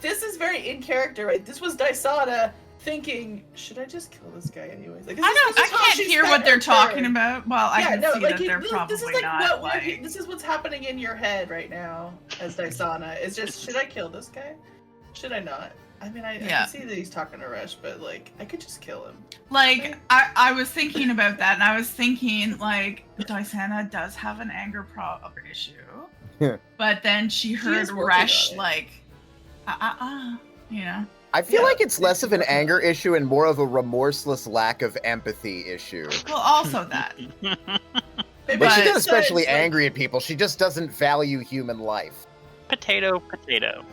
this is very in character, right? This was Dysana thinking, should I just kill this guy anyways? Like, I can't hear what they're talking about. Well, I can see like, that they're probably this is like not. this is what's happening in your head right now as Dysana. It's just, should I kill this guy? Should I not? I mean, I can see that he's talking to Rush, but like, I could just kill him. Like, I was thinking about that, and I was thinking, like, Dysana does have an anger issue. But then she heard Rush, like, you know. I feel like it's less of an anger issue and more of a remorseless lack of empathy issue. Well, also that. But she's not especially angry at people. She just doesn't value human life. Potato, potato.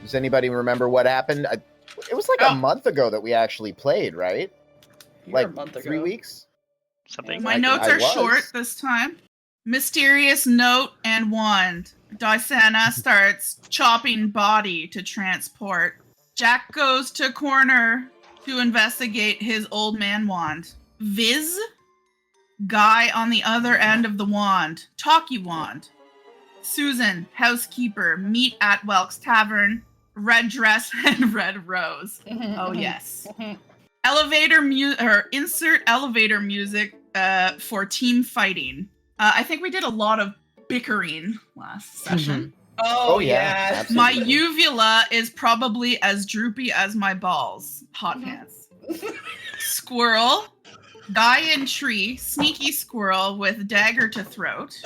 Does anybody remember what happened? It was like a month ago that we actually played, right? Like 3 weeks? Something. My notes are short this time. Mysterious note and wand. Dysana starts chopping body to transport. Jack goes to corner to investigate his old man wand. Viz? Guy on the other end of the wand. Talkie wand. Susan, housekeeper, meet at Welk's Tavern. Red dress and red rose. Oh yes. Elevator insert elevator music for team fighting. I think we did a lot of bickering last session. Oh yeah. My uvula is probably as droopy as my balls. Hot pants. Squirrel. Guy in tree. Sneaky squirrel with dagger to throat.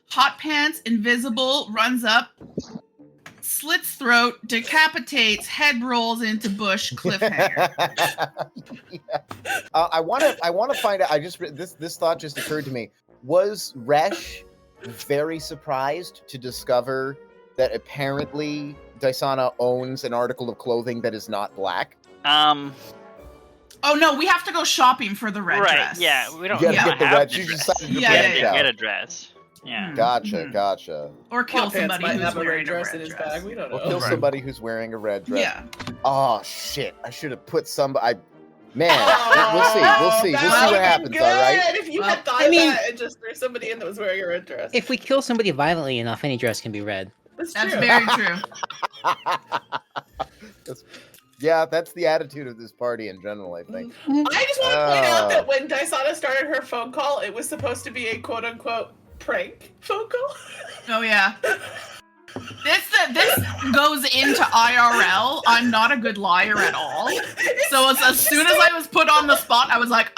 Hot pants, invisible, runs up. Slits throat, decapitates, head rolls into bush, cliffhanger. I want to find out. This thought just occurred to me. Was Resh very surprised to discover that apparently Dysana owns an article of clothing that is not black? Oh no, we have to go shopping for the red dress. Yeah, we don't get the red. You decided to get a dress. Yeah. Gotcha. Or kill somebody who's wearing a red dress in his bag. We don't know. Or kill somebody who's wearing a red dress. Yeah. Oh shit! I should have put somebody. Man, we'll see. We'll see what happens. Good. All right. If you had thought of that and just threw somebody in that was wearing a red dress. If we kill somebody violently enough, any dress can be red. That's very true. Yeah, that's the attitude of this party in general, I think. I just want to point out that when Dysana started her phone call, it was supposed to be a quote-unquote prank phone call. Oh yeah. This goes into IRL. I'm not a good liar at all. So as soon as I was put on the spot, I was like,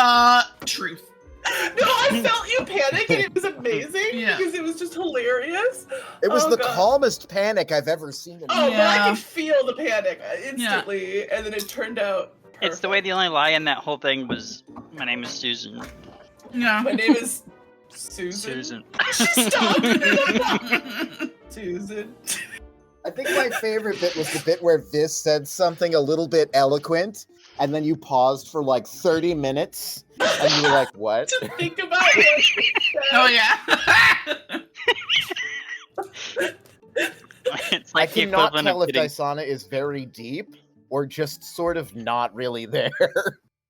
truth. No, I felt you panic and it was amazing because it was just hilarious. It was the calmest panic I've ever seen. But I could feel the panic instantly, and then it turned out perfect. It's the way the only lie in that whole thing was, my name is Susan. Yeah. My name is Susan. She stopped. Susan. I think my favorite bit was the bit where Viz said something a little bit eloquent, and then you paused for like 30 minutes, and you were like, what? To think about it. Oh, yeah. It's like I cannot tell if Dysana is very deep, or just sort of not really there.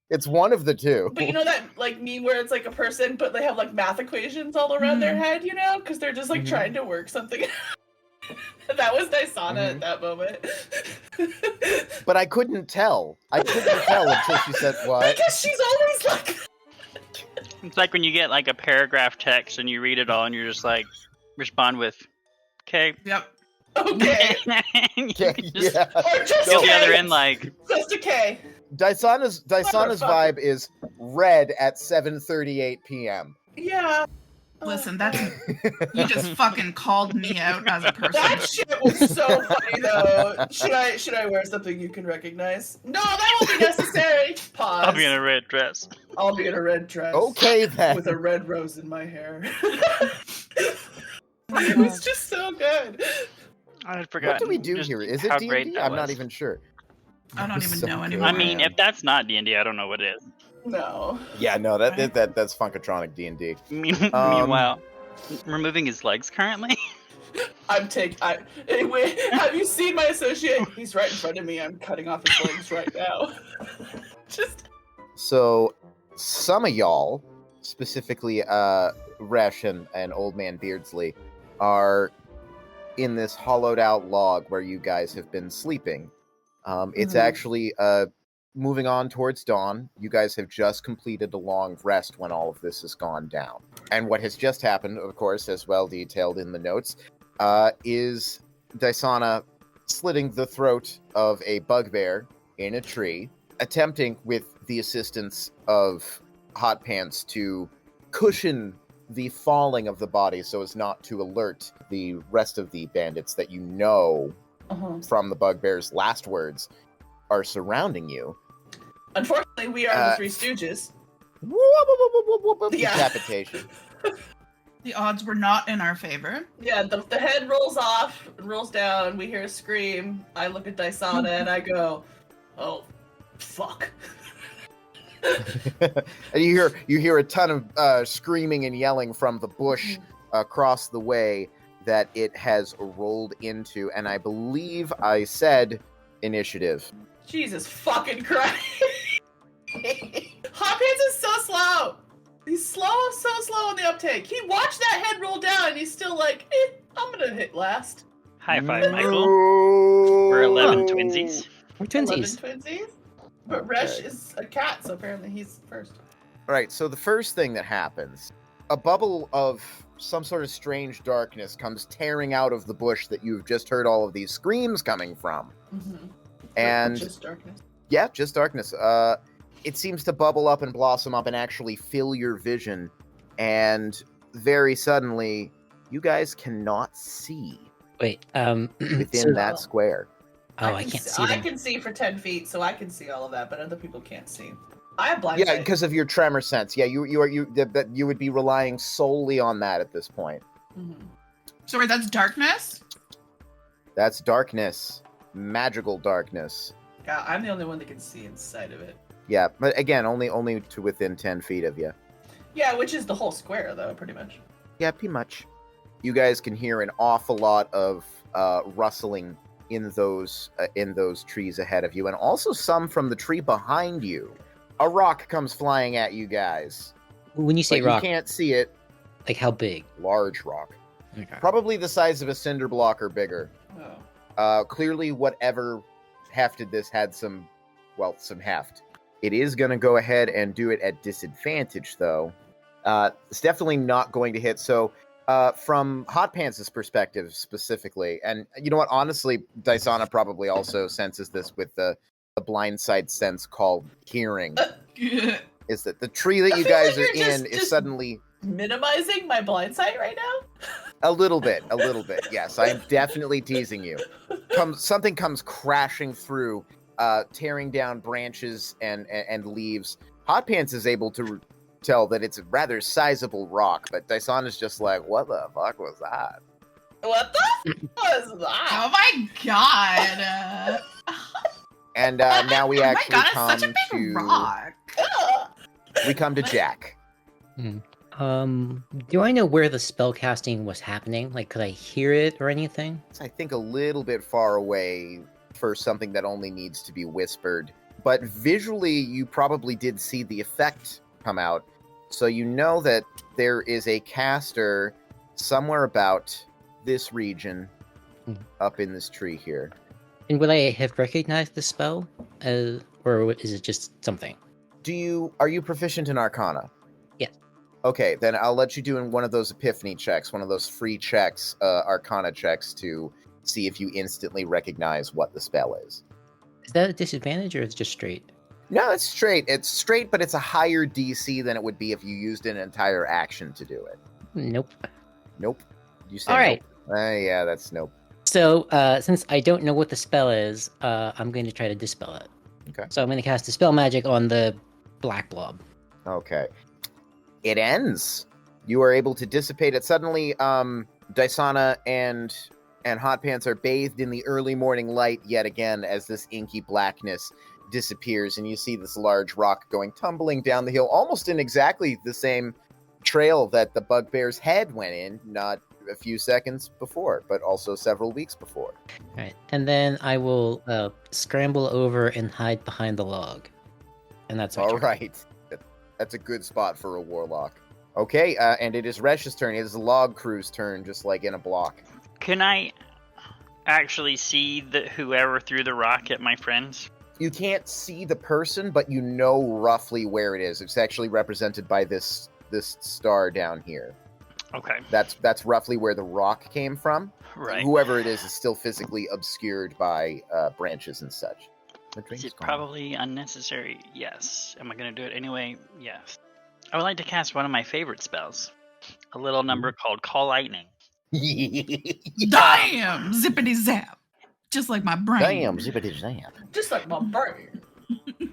It's one of the two. But you know that like meme where it's like a person, but they have like math equations all around their head, you know, because they're just like trying to work something. That was Dysana at that moment. But I couldn't tell. Until she said what. Because she's always like. It's like when you get like a paragraph text and you read it all and you're just like, respond with, okay. Yep. Okay. Just Or just the other end like. Just a K. Dysana's vibe is red at 7:38 p.m. Yeah. Listen, you just fucking called me out as a person. That shit was so funny though. Should I wear something you can recognize? No, that won't be necessary. Pause. I'll be in a red dress. I'll be in a red dress. Okay then. With a red rose in my hair. It was just so good. I had forgotten. What do we do here? Is it D&D? I'm not even sure. I don't even know anymore. I mean, if that's not D&D, I don't know what it is. No. Yeah, no, that's Funkatronic D&D. Meanwhile, removing his legs currently? Anyway, have you seen my associate? He's right in front of me. I'm cutting off his legs right now. Just. So, some of y'all, specifically Resh and Old Man Beardsley, are in this hollowed out log where you guys have been sleeping. It's actually moving on towards dawn. You guys have just completed a long rest when all of this has gone down. And what has just happened, of course, as well detailed in the notes, is Dysana slitting the throat of a bugbear in a tree, attempting with the assistance of Hot Pants to cushion the falling of the body so as not to alert the rest of the bandits that you know from the bugbear's last words are surrounding you. Unfortunately, we are the Three Stooges. Decapitation. The odds were not in our favor. Yeah, the head rolls off, rolls down, we hear a scream. I look at Dysana and I go, oh, fuck. And you hear a ton of screaming and yelling from the bush across the way that it has rolled into, and I believe I said initiative. Jesus fucking Christ. Hot Pants is so slow. He's so slow on the uptake. He watched that head roll down and he's still like, I'm gonna hit last. High five, Michael. We're 11 twinsies. We're twinsies. 11 twinsies? But Resh is a cat, so apparently he's first. All right, so the first thing that happens, a bubble of some sort of strange darkness comes tearing out of the bush that you've just heard all of these screams coming from. And just darkness. Yeah, just darkness. It seems to bubble up and blossom up and actually fill your vision. And very suddenly, you guys cannot see Wait, within that square. Oh, I can't see them. I can see for 10 feet, so I can see all of that, but other people can't see. I have blind Yeah, sight. because of your tremor sense. Yeah, you would be relying solely on that at this point. Sorry, that's darkness? That's darkness. Magical darkness. Yeah, I'm the only one that can see inside of it. Yeah, but again, only to within 10 feet of you. Yeah, which is the whole square, though, pretty much. Yeah, pretty much. You guys can hear an awful lot of rustling in those trees ahead of you, and also some from the tree behind you. A rock comes flying at you guys. When you say rock, you can't see it. like how big? Large rock. Okay. Probably the size of a cinder block or bigger. Clearly, whatever hefted this had some heft. It is going to go ahead and do it at disadvantage, though. It's definitely not going to hit. So, from Hot Pants' perspective specifically, and you know what? Honestly, Dysana probably also senses this with the blindside sense called hearing. Is that the tree that you guys are in is suddenly minimizing my blind sight right now? A little bit, yes. I am definitely teasing you. Something comes crashing through, tearing down branches and leaves. Hot Pants is able to tell that it's a rather sizable rock, but Dysana's just like, what the fuck was that? What the fuck was that? Oh my god! And now we actually it's come such a big to rock. we come to Jack. Do I know where the spell casting was happening? Like, could I hear it or anything? It's, I think, a little bit far away for something that only needs to be whispered. But visually, you probably did see the effect come out. So you know that there is a caster somewhere about this region up in this tree here. And would I have recognized the spell? Or is it just something? Are you proficient in Arcana? Yes. Okay, then I'll let you do one of those epiphany checks, one of those free checks, Arcana checks, to see if you instantly recognize what the spell is. Is that a disadvantage or is it just straight? No, it's straight. It's straight, but it's a higher DC than it would be if you used an entire action to do it. Nope. Nope. You say all right. Nope. Yeah, that's nope. So, since I don't know what the spell is, I'm going to try to dispel it. Okay. So I'm going to cast Dispel Magic on the black blob. Okay. It ends. You are able to dissipate it. Suddenly, Dysana and Hot Pants are bathed in the early morning light yet again as this inky blackness disappears, and you see this large rock going tumbling down the hill, almost in exactly the same trail that the bugbear's head went in, not a few seconds before, but also several weeks before. Right, and then I will scramble over and hide behind the log, and that's my All turn. right. That's a good spot for a warlock. Okay, and it is Resh's turn. It is the log crew's turn, just like in a block. Can I actually see whoever threw the rock at my friends? You can't see the person, but you know roughly where it is. It's actually represented by this star down here. Okay. That's roughly where the rock came from. Right. Whoever it is still physically obscured by branches and such. Is it probably unnecessary? Yes. Am I going to do it anyway? Yes. I would like to cast one of my favorite spells. A little number called Call Lightning. Damn! Zippity zap. Just like my brain. Damn, zippity zap. Just like my brain.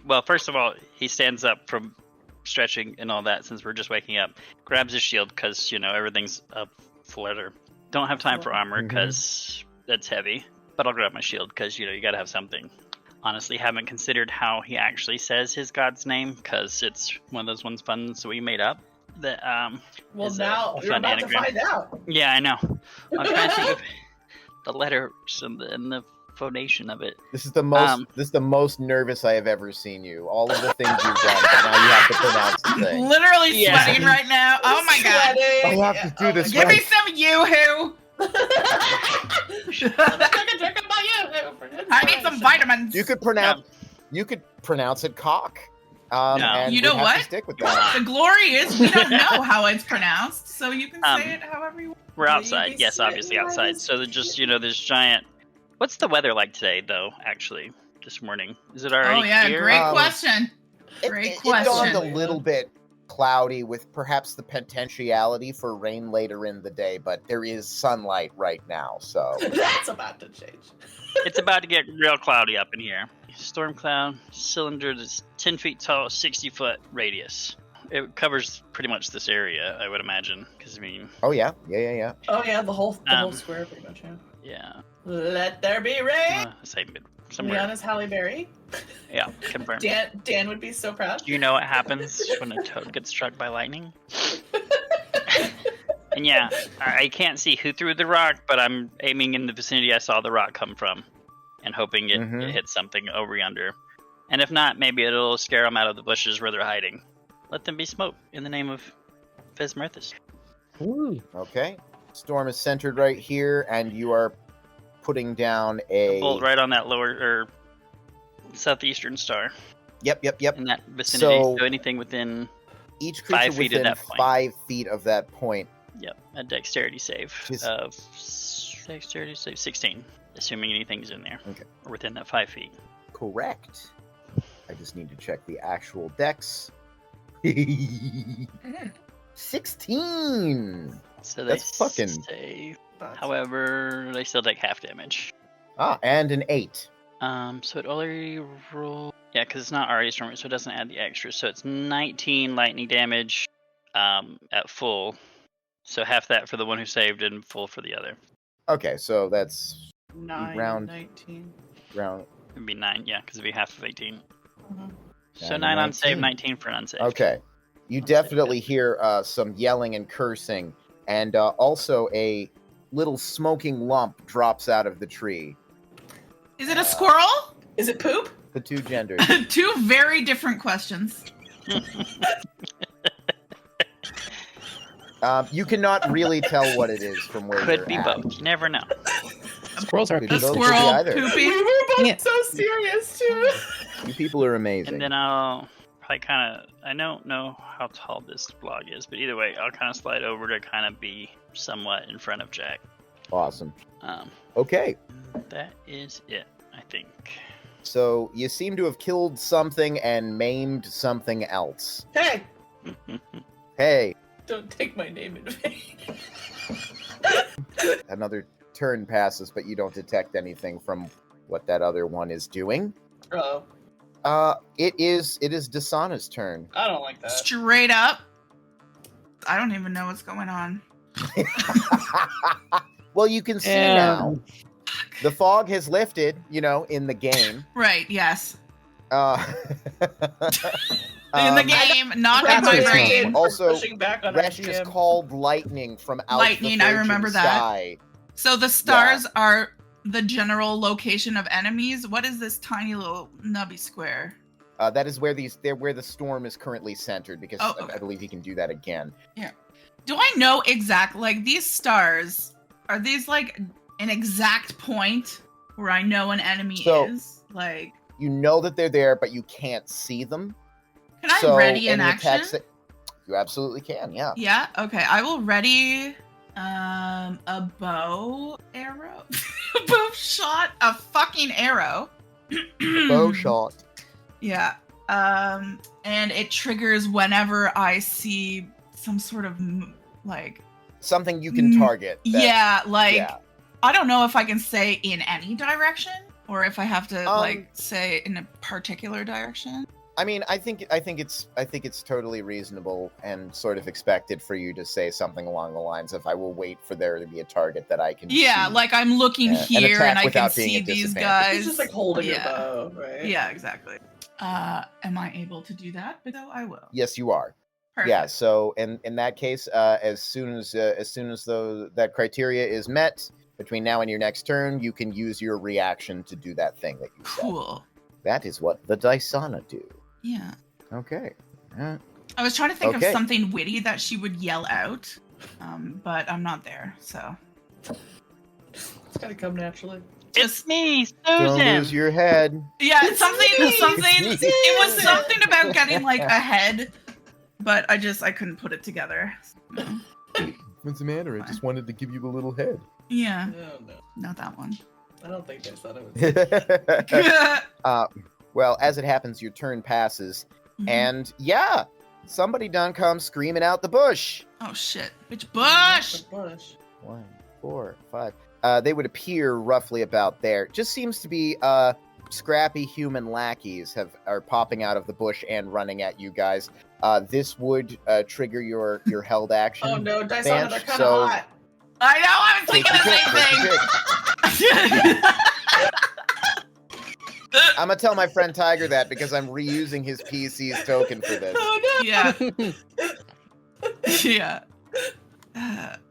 Well, first of all, he stands up from stretching and all that since we're just waking up. Grabs his shield because, everything's a flutter. Don't have time for armor because that's heavy. But I'll grab my shield because, you got to have something. Honestly, haven't considered how he actually says his god's name because it's one of those ones fun so we made up. That well, now you're about to find out. Yeah, I know. I'm trying to think of the letters and the phonation of it. This is the most nervous I have ever seen you. All of the things you've done, but now you have to pronounce the thing. Literally sweating right now. Oh my god! I have to do this. Give me some yoo-hoo. I need some vitamins. You could pronounce it cock. And you know what? Stick with that. The glory is we don't know how it's pronounced, so you can say it however you want. We're outside. Yes, obviously outside. So there's just, this giant... What's the weather like today, though, actually, this morning? Is it already clear? Great question. Great question. It dawned a little bit cloudy with perhaps the potentiality for rain later in the day, but there is sunlight right now, so... That's about to change. It's about to get real cloudy up in here. Storm cloud, cylinder that's 10 feet tall, 60-foot radius. It covers pretty much this area, I would imagine. Because Oh yeah. Oh yeah, the whole square, pretty much. Yeah. Let there be rain. Say somewhere. Leanna's Halle Berry. Yeah, confirmed. Dan would be so proud. Do you know what happens when a toad gets struck by lightning? And yeah, I can't see who threw the rock, but I'm aiming in the vicinity I saw the rock come from. And hoping it hits something over yonder. And if not, maybe it'll scare them out of the bushes where they're hiding. Let them be smoked in the name of Fesmerthus. Ooh. Okay. Storm is centered right here, and you are putting down a bolt right on that lower or southeastern star. Yep. In that vicinity. So anything within each creature 5 feet within of that point. 5 feet of that point. Yep. A dexterity save of 16. Assuming anything's in there. Okay. Or within that 5 feet. Correct. I just need to check the actual dex. 16! So that's fucking... Save. However, they still take half damage. And an 8. So it already rolled... Yeah, because it's not already storm, so it doesn't add the extra. So it's 19 lightning damage at full. So half that for the one who saved and full for the other. Okay, so that's... 9, 19. Round. It'd be 9, yeah, because it'd be half of 18. Mm-hmm. So 9 on save, 19 for an unsaved. Okay. You definitely hear some yelling and cursing, and also a little smoking lump drops out of the tree. Is it a squirrel? Is it poop? The two genders. Two very different questions. You cannot really tell what it is from where Could you're be at. both. You never know. Squirrels are Could A be both, peaceful. could be squirrel either. pooping. We were both Yeah. so serious too. You people are amazing. And then I'll probably kind of... I don't know how tall this log is, but either way, I'll kind of slide over to kind of be somewhat in front of Jack. Awesome. Okay. That is it, I think. So you seem to have killed something and maimed something else. Hey, Hey, don't take my name in vain. another turn passes, but you don't detect anything from what that other one is doing. Oh, It is Dasana's turn. I don't like that. Straight up. I don't even know what's going on. Well, you can see now. The fog has lifted, in the game. Right, yes. In the game, not in That's my what it's brain. Also, pushing back on Resh just RGM. called lightning from out Lightning, the I remember that. sky. So the stars are the general location of enemies. What is this tiny little nubby square? That is where where the storm is currently centered, because Okay. I believe he can do that again. Do I know exact like these stars? Are these like an exact point where I know an enemy So- is? Like, You know that they're there, but you can't see them. can I So ready an any action? attacks that you absolutely can, yeah. Yeah. Okay. I will ready a bow arrow, a bow shot, a fucking arrow. Bow shot. Yeah. And it triggers whenever I see some sort of like. Something you can target. Yeah, like yeah. I don't know if I can say in any direction or if I have to like Um, say in a particular direction. I mean, I think it's totally reasonable and sort of expected for you to say something along the lines of, "I will wait for there to be a target that I can." Yeah, see. like I'm looking Yeah, and here attack and I can without being see at these disadvantage. guys. It's just like holding yeah. your bow, right? Yeah, exactly. Am I able to do that? So I will. Yes, you are. Perfect. Yeah. So in that case, as soon as that criteria is met between now and your next turn, you can use your reaction to do that thing that you said. Cool. That is what the Dysana do. Yeah. Okay. I was trying to think of Okay. something witty that she would yell out, but I'm not there. So It's gotta come naturally. It's me, Don't Susan. lose your head. yeah, it's something. It's me. It was something about getting like a head, but I couldn't put it together. What's the matter? I just wanted to give you a little head. Yeah, No, not that one. I don't think I thought it was. Well, as it happens, your turn passes, and yeah, somebody done comes screaming out the bush. Oh shit! Which bush? Bush. 1, 4, 5. They would appear roughly about there. Just seems to be scrappy human lackeys are popping out of the bush and running at you guys. This would trigger your held action. Oh no, Dysana, Vance, they're kind of so- hot. I know. I was thinking the same thing. I'm gonna tell my friend Tiger that because I'm reusing his PC's token for this. Oh no. Yeah. Yeah.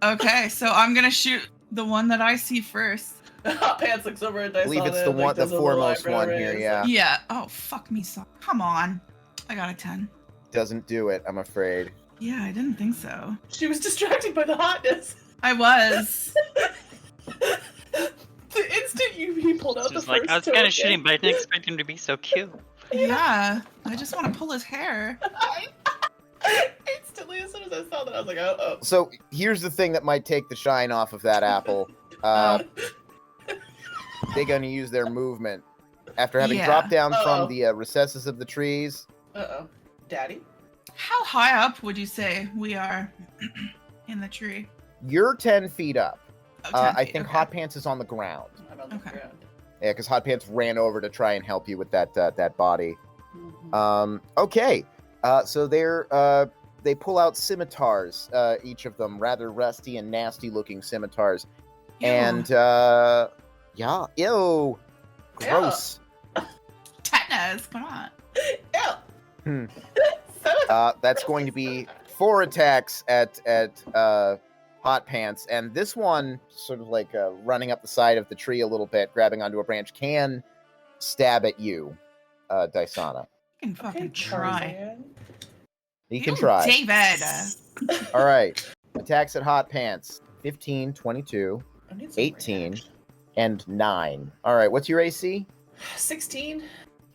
Okay, so I'm gonna shoot the one that I see first. Hot Pants looks over at Dysana. I believe it's the and, like, one, the does a little foremost eyebrow one raise. here. Yeah, Yeah. Oh fuck me, so. Come on. I got a 10. doesn't do it. I'm afraid. Yeah, I didn't think so. She was distracted by the hotness. I was. The instant he pulled out She's the like, first I was kind token. of shooting, but I didn't expect him to be so cute. Yeah. I just want to pull his hair. Instantly, as soon as I saw that, I was like, oh. So here's the thing that might take the shine off of that apple. They're gonna use their movement after having Yeah. dropped down Uh-oh. from the recesses of the trees. Uh-oh. Daddy? How high up would you say we are in the tree? You're 10 feet up. Oh, 10 I feet, think okay. Hot Pants is on the ground. I'm on the Okay. ground. Yeah, because Hot Pants ran over to try and help you with that body. Mhm. Okay. So they pull out scimitars, each of them rather rusty and nasty looking scimitars. Ew. And yeah, ew. Gross. Tetanus, come on. Yeah. Hmm. That's going to be 4 attacks at Hot Pants, and this one sort of like running up the side of the tree a little bit, grabbing onto a branch, can stab at you, Dysana. You can fucking Okay, try. Tarzan. He can Ew, try. David. All right. Attacks at Hot Pants. 15, 22, I need some 18, reaction. and 9. All right. What's your AC? 16.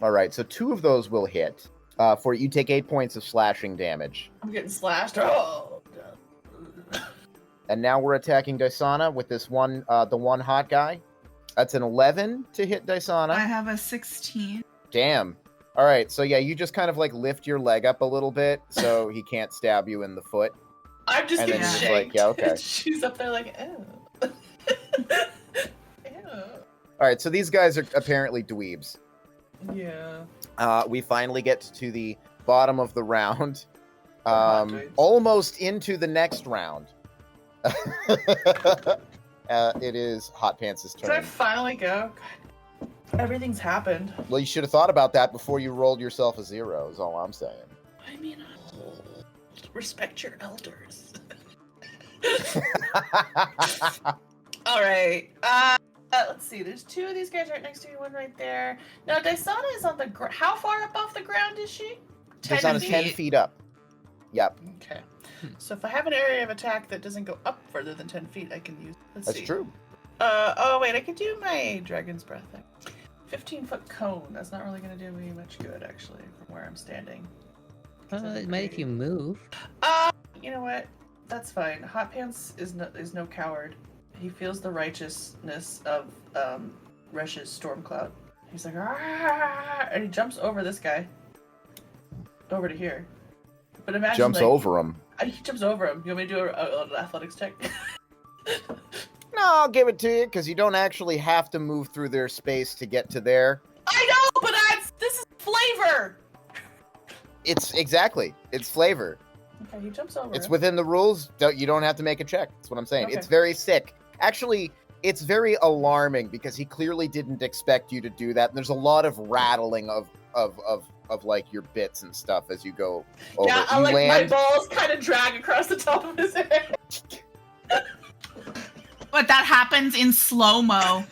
All right. So 2 of those will hit. For you take 8 points of slashing damage. I'm getting slashed. Oh. And now we're attacking Dysana with this one, the one hot guy. That's an 11 to hit Dysana. I have a 16. Damn. All right. So yeah, you just kind of like lift your leg up a little bit so he can't stab you in the foot. I'm just And getting then he's shanked. like, yeah, okay. She's up there like, oh. All right. So these guys are apparently dweebs. Yeah. We finally get to the bottom of the round. hot dudes. Almost into the next round. It is Hot Pants' Did I turn. finally go? God. Everything's happened. Well, you should have thought about that before you rolled yourself a 0, is all I'm saying. I mean, respect your elders. All right. Let's see. There's 2 of these guys right next to you. One right there. Now, Dysana is on the ground. How far up off the ground is she? Dysana's 10 feet up. Yep. Okay. So if I have an area of attack that doesn't go up further than 10 feet, I can use. That's true. Oh wait, I can do my Dragon's Breath thing. 15-foot cone. That's not really gonna do me much good, actually, from where I'm standing. It might if you move. You know what? That's fine. Hot Pants is no coward. He feels the righteousness of Resh's storm cloud. He's like, ah, and he jumps over this guy, over to here. But imagine jumps over him. He jumps over him. You want me to do an athletics check? No, I'll give it to you because you don't actually have to move through their space to get to there. I know, but this is flavor. It's flavor. Okay, he jumps over. It's within the rules. You don't have to make a check. That's what I'm saying. Okay. It's very sick. Actually, it's very alarming because he clearly didn't expect you to do that. And there's a lot of rattling of like your bits and stuff as you go over. Yeah, my balls kind of drag across the top of his head. But that happens in slow-mo.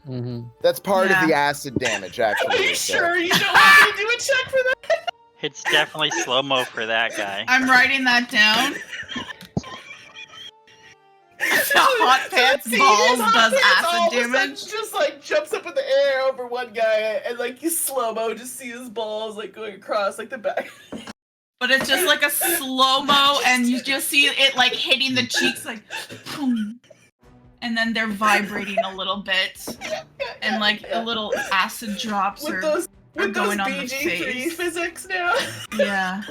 Mm-hmm. That's part of the acid damage, actually. Are you sure you don't want me to do a check for that? It's definitely slow-mo for that guy. I'm writing that down. The Hot Pants balls does acid damage. Just like jumps up in the air over one guy, and like you slow-mo just see his balls like going across like the back. But it's just like a slow-mo, and you just see it like hitting the cheeks, like, boom. And then they're vibrating a little bit, and like a little acid drops are going on the BG3 face. physics now. Yeah.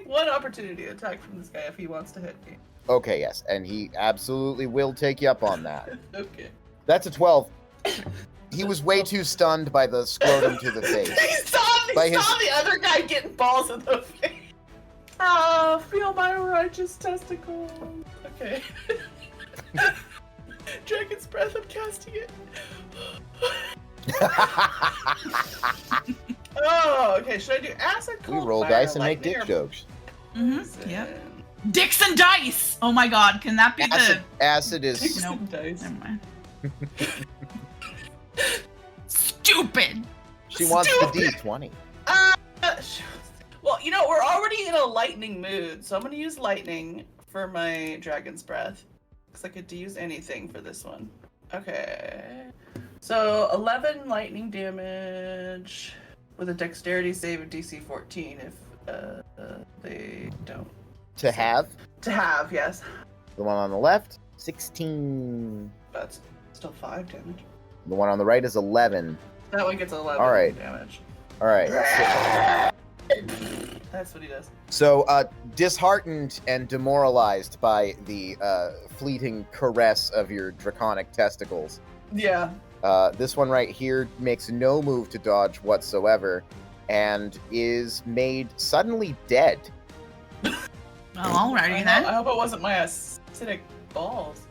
One opportunity attack from this guy if he wants to hit me. Okay, yes, and he absolutely will take you up on that. Okay. That's a 12. He was way too stunned by the scrotum to the face. He saw the other guy getting balls in the face. Feel my righteous testicles. Okay. Dragon's Breath, I'm casting it. Oh, okay. Should I do acid, We cold, roll fire, dice and make lightning, dick or jokes. Mm-hmm. Yep. Dicks and dice! Oh my god, can that be Acid is... Dicks Nope. and dice. Never mind. Stupid! She wants the D20. Well, you know, we're already in a lightning mood, so I'm gonna use lightning for my Dragon's Breath. Because I could use anything for this one. Okay. So, 11 lightning damage with a dexterity save of DC 14 if they don't. To have? To have, yes. The one on the left, 16. That's still 5 damage. The one on the right is 11. That one gets 11 All right. damage. All right. That's what he does. So, disheartened and demoralized by the fleeting caress of your draconic testicles, Yeah. this one right here makes no move to dodge whatsoever and is made suddenly dead. Well, alrighty then. I hope it wasn't my acidic balls.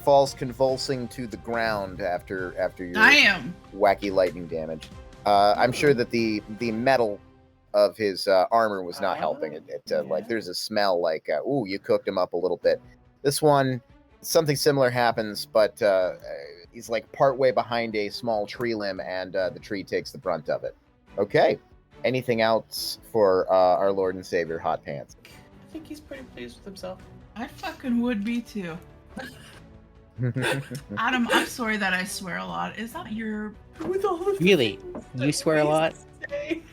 Falls convulsing to the ground after your Damn. wacky lightning damage. I'm sure that the metal of his armor was not helping it. Like there's a smell like, ooh, you cooked him up a little bit. This one, something similar happens, but he's like partway behind a small tree limb, and the tree takes the brunt of it. Okay. Anything else for our Lord and Savior Hot Pants? I think he's pretty pleased with himself. I fucking would be too. Adam, I'm sorry that I swear a lot. Is that your... With all the Really? things You that swear a we lot? say.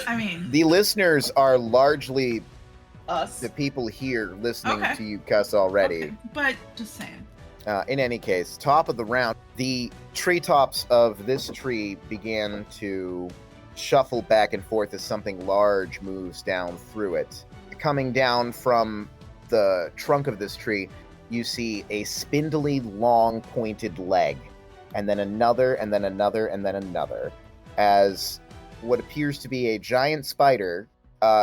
I mean... The listeners are largely Us. the people here listening Okay. to you cuss already. Okay, but just saying. In any case, top of the round, the treetops of this tree began to shuffle back and forth as something large moves down through it. Coming down from the trunk of this tree, you see a spindly, long, pointed leg, and then another, and then another, and then another, as what appears to be a giant spider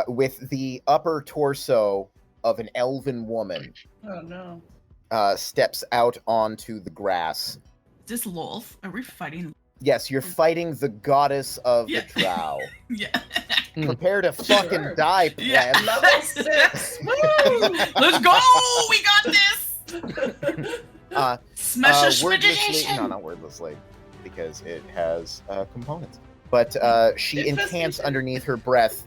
with the upper torso of an elven woman Oh no. steps out onto the grass. Is this Lolth? Are we fighting? Yes, you're fighting the goddess of Yeah. the drow. Yeah. Prepare to fucking Sure. die, plebs. Yeah. Level 6. Woo! Let's go! We got this! Smash a Wordlessly, shmeditation! no, not wordlessly, because it has components. But she incants Infestation. underneath her breath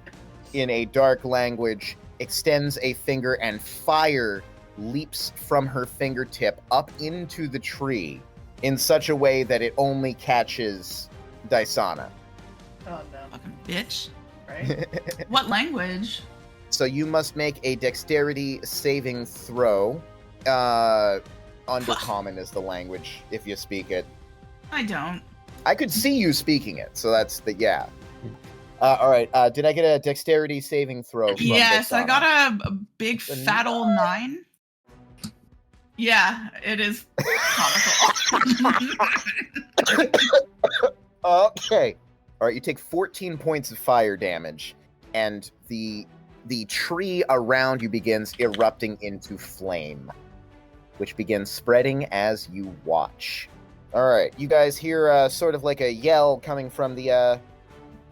in a dark language, extends a finger, and fire leaps from her fingertip up into the tree in such a way that it only catches Dysana. Oh no. Fucking bitch. Right? What language? So you must make a dexterity saving throw. Undercommon is the language if you speak it. I don't. I could see you speaking it, so that's the yeah. All right. Did I get a dexterity saving throw? From Yes, I Dysana? got a big fat old 9. Yeah, it is comical. Okay. All right. You take 14 points of fire damage, and the tree around you begins erupting into flame, which begins spreading as you watch. All right. You guys hear sort of like a yell coming from the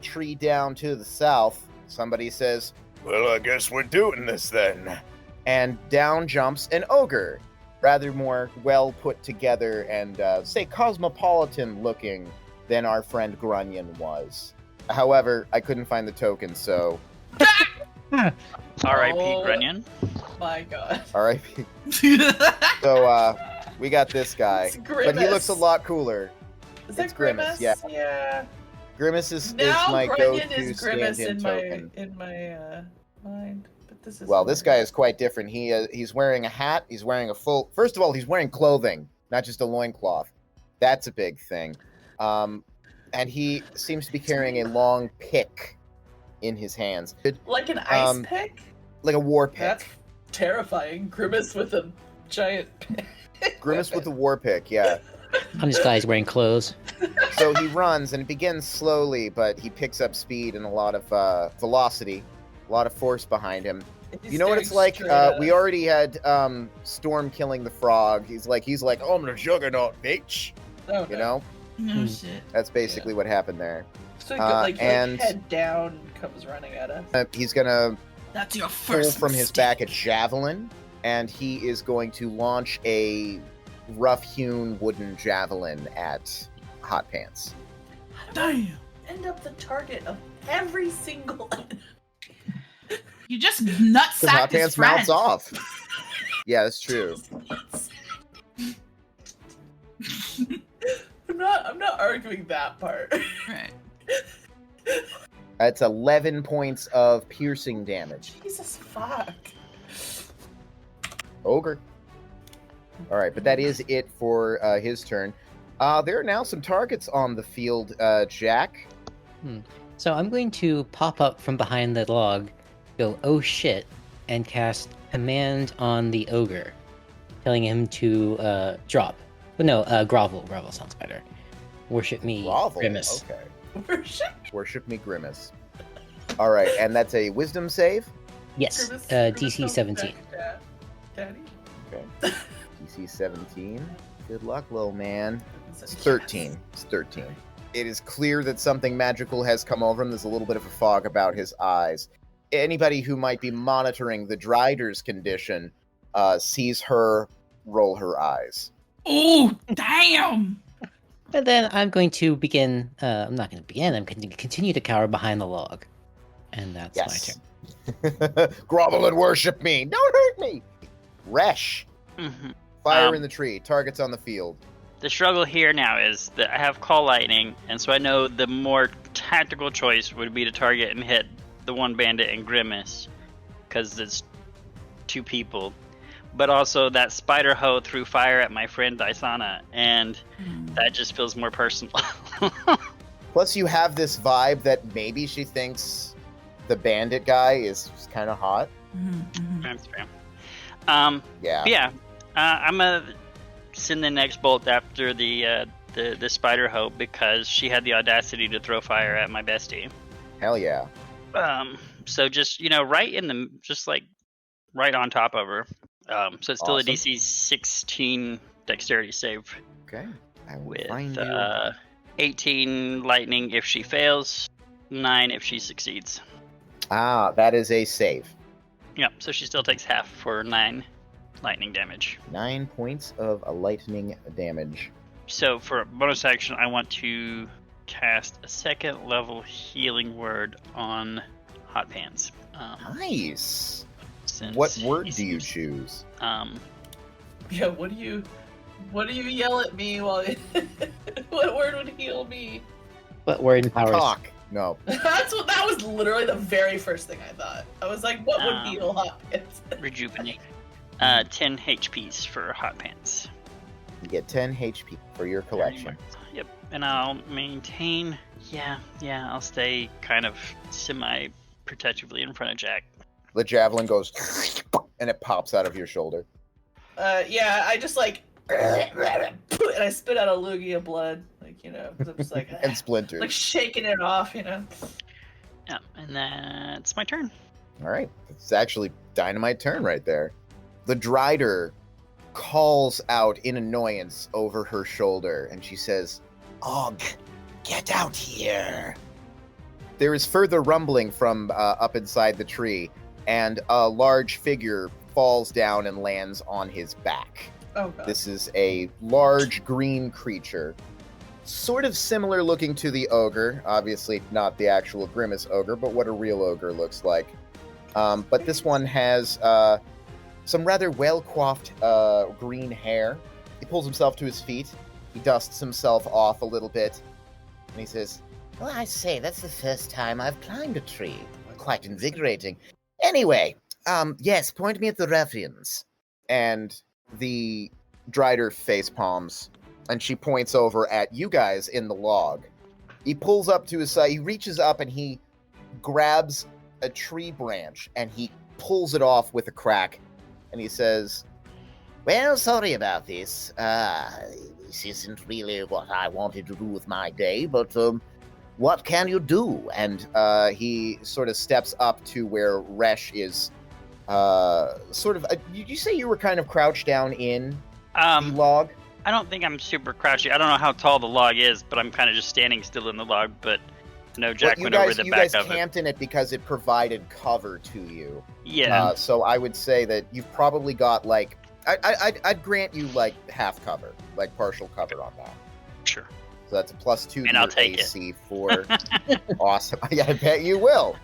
tree down to the south. Somebody says, "Well, I guess we're doing this then." And down jumps an ogre, rather more well put together and say cosmopolitan looking than our friend Grunion was. However, I couldn't find the token, so R.I.P. Oh. Grunion. My god. R.I.P. So we got this guy, It's Grimace. but he looks a lot cooler. Is it's that Grimace, Grimace? yeah. Yeah. Grimace is Now my Grunion go-to is Grimace stand-in in my token. mind. But this is Well, this guy is quite different. He's wearing a hat. He's wearing a full. First of all, he's wearing clothing, not just a loincloth. That's a big thing. And he seems to be carrying a long pick in his hands, like an ice pick. like a war pick. That's terrifying. Grimace with a giant pick. Grimace with a war pick. Yeah. I'm just glad he's wearing clothes. So he runs, and it begins slowly, but he picks up speed and a lot of velocity, a lot of force behind him. He's You know what it's staring like? straight at We us. already had Storm killing the frog. He's like, oh, I'm the juggernaut, bitch. Okay. You know, No shit. that's basically what happened there. So he like and- head down comes running at us. He's gonna That's your pull first from his mistake. back a javelin, and he is going to launch a rough-hewn wooden javelin at Hot Pants. Damn. End up the target of every single. You just Because nutsacked Hot his Pants friend. mounts off. Yeah, that's true. I'm not arguing that part. Right. That's 11 points of piercing damage. Jesus fuck. Ogre. All right, but that is it for his turn. There are now some targets on the field, Jack. So I'm going to pop up from behind the log, go, oh shit, and cast Command on the ogre, telling him to drop. But no, grovel. Grovel sounds better. Worship me, Grovel. Grimace. Okay. Worship me, Grimace. All right, and that's a wisdom save. Yes, Grimace, DC Grimace 17. back, Daddy. Okay. DC 17. Good luck, little man. It's 13. It's 13. It is clear that something magical has come over him. There's a little bit of a fog about his eyes. Anybody who might be monitoring the Drider's condition sees her roll her eyes. Oh, damn! And then I'm going to begin. I'm not going to begin. I'm going to continue to cower behind the log, and that's Yes. my turn. Grovel and worship me. Don't hurt me. Resh. hmm Fire in the tree. Targets on the field. The struggle here now is that I have Call Lightning, and so I know the more tactical choice would be to target and hit the one bandit and Grimace, because it's 2 people. But also that spider hoe threw fire at my friend Dysana, and that just feels more personal. Plus, you have this vibe that maybe she thinks the bandit guy is kind of hot. That's fair. Yeah. But yeah, I'm gonna send the next bolt after the spider hoe because she had the audacity to throw fire at my bestie. Hell yeah. So just right on top of her. So it's still Awesome. a DC 16 dexterity save Okay. I will with find you. 18 lightning if she fails, 9 if she succeeds. Ah, that is a save. Yep, so she still takes half for 9 lightning damage. 9 points of a lightning damage. So for a bonus action, I want to cast a 2nd level healing word on Hot Pants. Nice. Since What word he do you seems- choose? Yeah, what do you yell at me while what word would heal me? What word empowers? Talk. No. That was literally the very first thing I thought. I was like, what would heal Hot Pants? Rejuvenate. 10 HPs for Hot Pants. You get 10 HP for your collection. Yep, and I'll maintain. Yeah, I'll stay kind of semi-protectively in front of Jack. The javelin goes and it pops out of your shoulder. Yeah, I just like and I spit out a loogie of blood, like, you know, because I'm just like And splinters. like shaking it off, you know. Yeah, and that's my turn. All right. It's actually dynamite turn right there. The Drider calls out in annoyance over her shoulder, and she says, Og, get out here. There is further rumbling from up inside the tree, and a large figure falls down and lands on his back. Oh god. This is a large green creature, sort of similar looking to the ogre. Obviously, not the actual Grimace ogre, but what a real ogre looks like. But this one has some rather well-coiffed green hair. He pulls himself to his feet. He dusts himself off a little bit. And he says, well, I say, that's the first time I've climbed a tree. Quite invigorating. Anyway, yes, point me at the ruffians. And the Drider face palms, and she points over at you guys in the log. He pulls up to his side. He reaches up and he grabs a tree branch and he pulls it off with a crack. And he says, well, sorry about this. This isn't really what I wanted to do with my day, but what can you do? And he sort of steps up to where Resh is sort of... did you say you were kind of crouched down in the log? I don't think I'm super crouchy. I don't know how tall the log is, but I'm kind of just standing still in the log. But no, Jack went over the you back guys of it. camped in it because it provided cover to you. Yeah. So I would say that you've probably got like... I'd grant you like half cover, like partial cover on that. Sure. So that's a +2 to And your I'll take AC for... Awesome. Yeah, I bet you will.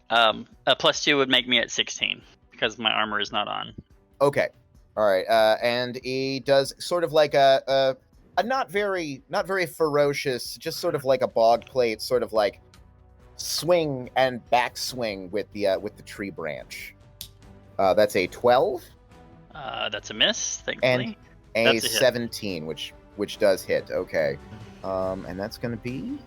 A +2 would make me at 16 because my armor is not on. Okay. All right. And he does sort of like a not very ferocious, just sort of like a bog plate, sort of like swing and backswing with the tree branch. That's a 12. That's a miss, thankfully. And a That's a hit. 17, which does hit. Okay. And that's going to be...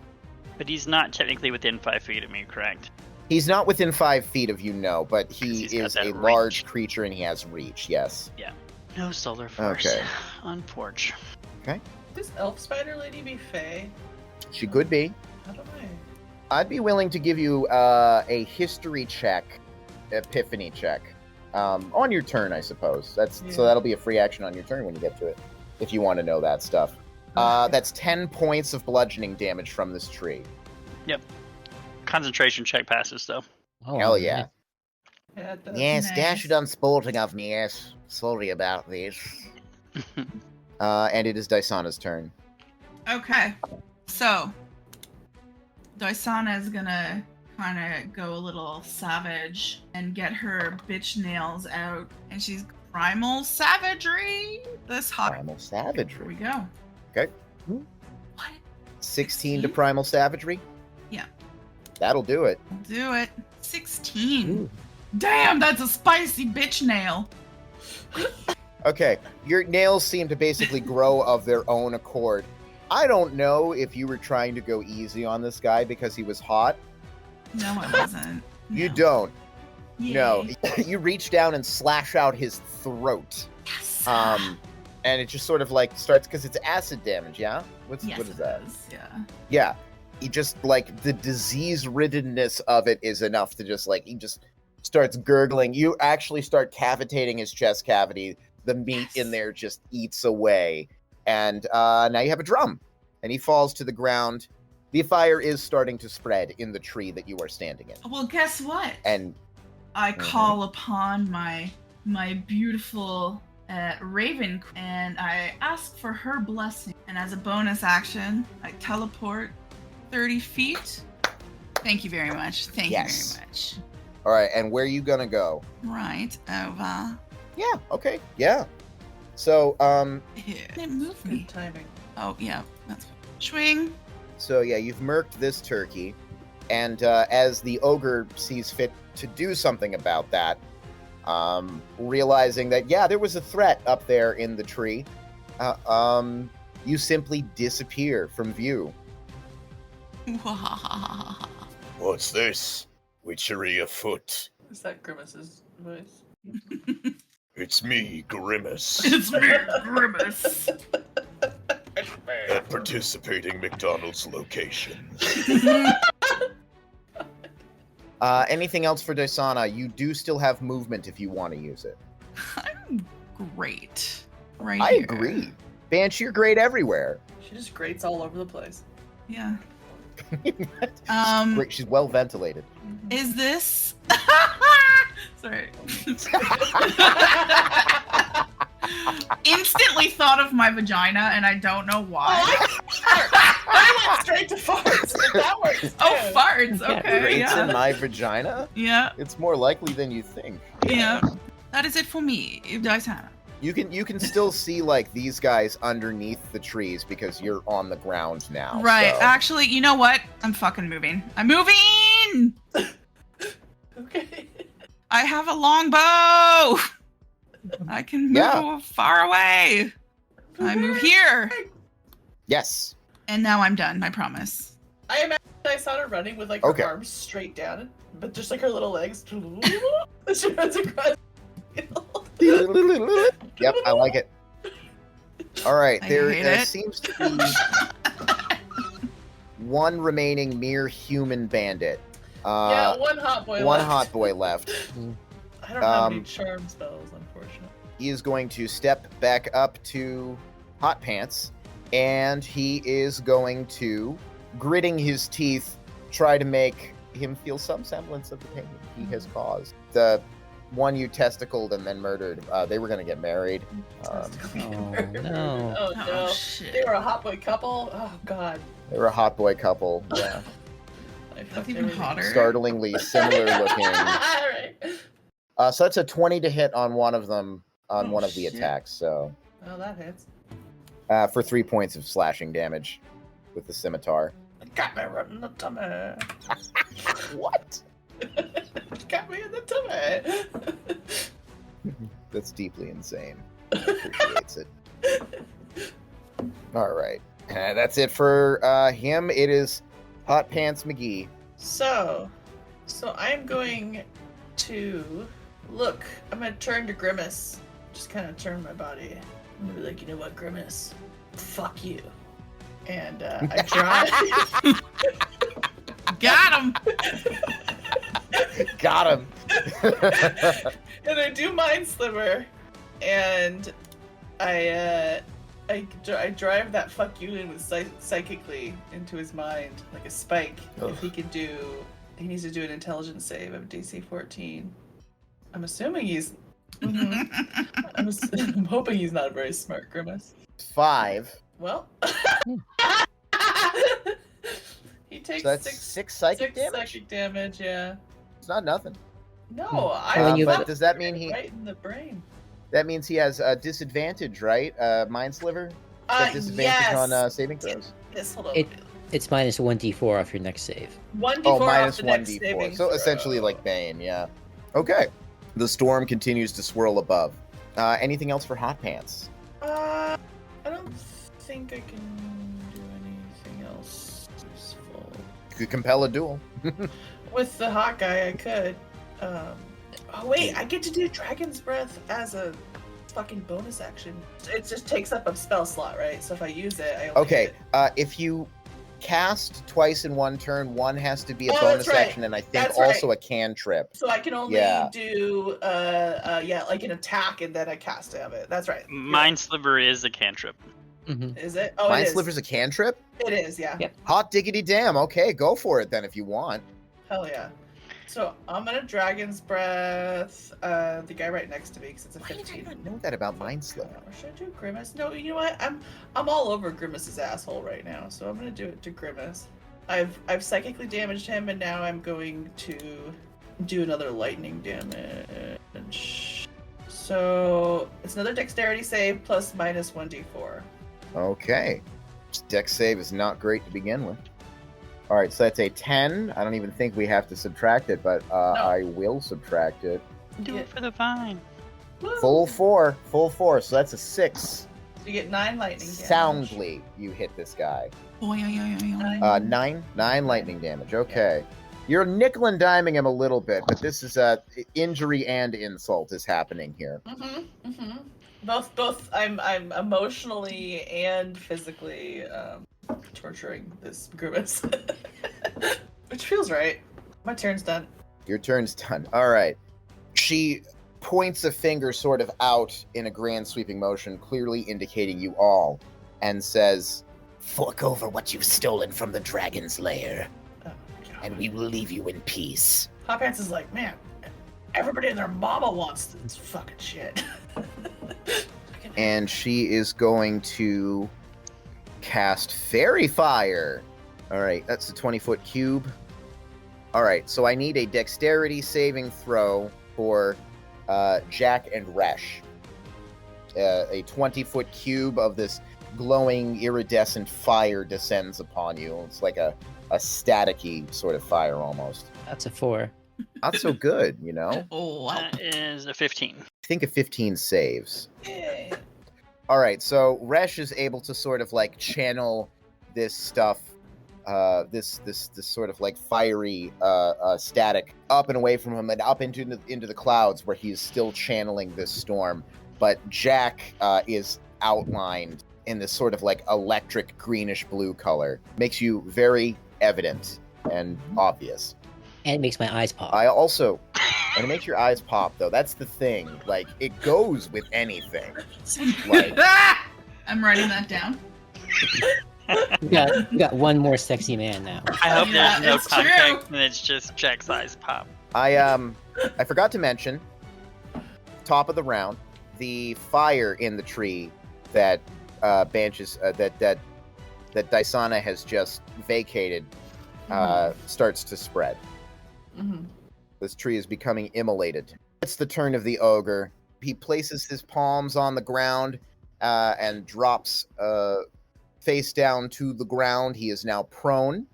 But he's not technically within 5 feet of me, correct? He's not within 5 feet of you, no, but he He's got is that a reach. large creature and he has reach, yes. No solar force Okay. on Forge. This elf spider lady be Fae? She could be. How do I? I'd be willing to give you a history check, epiphany check, on your turn, I suppose. So Yeah. that'll be a free action on your turn when you get to it, if you want to know that stuff. That's 10 points of bludgeoning damage from this tree. Concentration check passes, though. Oh, Hell yeah. Yeah, it does. Yes, Nice. dashed unsporting of me, yes. Sorry about this. And it is Dysana's turn. Okay, so Dysana is gonna kind of go a little savage and get her bitch nails out, and she's primal savagery. This hot. Primal Here Savagery. we go. Okay. What? 16 to 16? Primal Savagery? Yeah. That'll do it. Do it. 16. Ooh. Damn, that's a spicy bitch nail. Okay, your nails seem to basically grow of their own accord. I don't know if you were trying to go easy on this guy because he was hot. No, I wasn't. You No. don't. Yay. No. You reach down and slash out his throat. Yes. And it just sort of like starts because it's acid damage, yeah? Yes, What is it that? is, yeah. Yeah. He just like the disease riddenness of it is enough to just like he just starts gurgling. You actually start cavitating his chest cavity. The meat in Yes. there just eats away. And now you have a drum. And he falls to the ground. The fire is starting to spread in the tree that you are standing in. Well, guess what? And I call upon my beautiful raven, and I ask for her blessing. And as a bonus action, I teleport 30 feet. Thank you very much. Thank you very much. all right, and where are you gonna go? Right over Yeah, okay, yeah. So, here. It moved me. Good timing. Oh, yeah. That's swing. So yeah, you've murked this turkey, and as the ogre sees fit to do something about that, realizing that there was a threat up there in the tree, you simply disappear from view. What's this? Witchery afoot. Is that Grimace's voice? It's me, Grimace, It's me, Grimace. at participating McDonald's location. Anything else for Daisana? You do still have movement if you want to use it. I'm great. Right I here. agree. Banshee, you're great everywhere. She just grates all over the place. Yeah. Great. She's well ventilated. Is this? Sorry. Instantly thought of my vagina, and I don't know why. I went straight to farts. But that works. Too. Oh, farts. Okay. It's in Yeah. my vagina? Yeah. It's more likely than you think. Yeah. That is it for me, Daisana. You can still see like these guys underneath the trees because you're on the ground now. Right. so- Actually, you know what? I'm fucking moving. I'm moving. Okay. I have a long bow. I can move far away. I move here. Yes. And now I'm done, I promise. I imagine I saw her running with like her arms straight down, but just like her little legs. She runs across. Yep, I like it. All right, I there hate it. seems to be one remaining mere human bandit. Yeah, one hot boy one left. hot boy left. I don't have any charm spells, unfortunately. He is going to step back up to Hot Pants, and he is going to, gritting his teeth, try to make him feel some semblance of the pain he has caused. The one you testicled and then murdered, they were going to get married. Oh, no. Oh no. Oh, They shit. were a hot boy couple? Oh god. They were a hot boy couple. Yeah. I That's fucked even everything. hotter. Startlingly similar looking. Alright. So that's a 20 to hit on one of them, on Oh, one of the shit. attacks. So Oh, that hits. for 3 points of slashing damage with the scimitar. It got me right in the tummy. What? It got me in the tummy. That's deeply insane. Appreciates it. All right. That's it for him. It is Hot Pants McGee. So I'm going to look. I'm gonna turn to Grimace. Just kind of turn my body. I'm gonna be like, you know what, Grimace? Fuck you. And I try. Got him. Got him. And I do Mind Sliver, and I drive that fuck you in with psychically into his mind like a spike. Ugh. If he needs to do an intelligence save of DC 14. I'm assuming he's. I'm hoping he's not a very smart Grimace. 5. Well, he takes So that's six 6 psychic damage. psychic damage. Yeah. It's not nothing. No, But does that mean he? right in the brain? That means he has a disadvantage, right? Mind Sliver. Got disadvantage yes. on saving throws. Yes, hold on. It's minus 1d4 off your next save. 1d4 Oh, off minus the 1 next d4. saving So throw. essentially like Bane, yeah. Okay. The storm continues to swirl above. Anything else for Hot Pants? I don't think I can do anything else useful. Could compel a duel. With the hot guy, I could. Oh wait, I get to do Dragon's Breath as a fucking bonus action. It just takes up a spell slot, right? So if I use it, I only Okay. get- If you cast twice in one turn, one has to be a Oh, bonus that's right. action, and I think That's also right. a cantrip. So I can only Yeah. do like an attack and then a cast of it. That's right. You're Mind Sliver is a cantrip. Mhm. Is it? Oh, Mind it is. Sliver's a cantrip? It is, yeah. Yep. Hot diggity damn. Okay, go for it then if you want. Hell yeah. So I'm gonna Dragon's Breath the guy right next to me because it's a Why did I 15. not know that about Mind Sliver? Or should I do Grimace? No, you know what? I'm all over Grimace's asshole right now, so I'm gonna do it to Grimace. I've psychically damaged him, and now I'm going to do another lightning damage. So it's another dexterity save plus minus 1d4. Okay. Dex save is not great to begin with. All right, so that's a 10. I don't even think we have to subtract it, but I will subtract it. Do it for the vine. Woo! Full 4. So that's a 6. So you get 9 lightning damage. Soundly, you hit this guy. Boy, 9 lightning damage. Okay. You're nickel and diming him a little bit, but this is injury and insult is happening here. Both. I'm emotionally and physically torturing this Grimace, which feels right. My turn's done. Your turn's done. All right. She points a finger sort of out in a grand sweeping motion, clearly indicating you all, and says, "Fork over what you've stolen from the dragon's lair, Oh, God. and we will leave you in peace." Hot Pants is like, man, everybody and their mama wants this fucking shit. And she is going to cast Fairy Fire. All right, that's a 20-foot cube. All right, so I need a dexterity saving throw for Jack and Resh. A 20-foot cube of this glowing iridescent fire descends upon you. It's like a staticky sort of fire almost. That's a 4. Not so good, you know? Oh, wow. That is a 15. I think a 15 saves. Yay. All right, so Resh is able to sort of like channel this stuff, this sort of like fiery static up and away from him and up into the clouds where he's still channeling this storm. But Jack is outlined in this sort of like electric greenish blue color. Makes you very evident and obvious. And it makes my eyes pop. And it makes your eyes pop though. That's the thing. Like it goes with anything. Like, I'm writing that down. We got one more sexy man now. I hope Yeah, there's no it's true. context and it's just Jack's eyes pop. I forgot to mention, top of the round, the fire in the tree that that Dysana has just vacated starts to spread. Mm-hmm. This tree is becoming immolated. It's the turn of the ogre. He places his palms on the ground and drops face down to the ground. He is now prone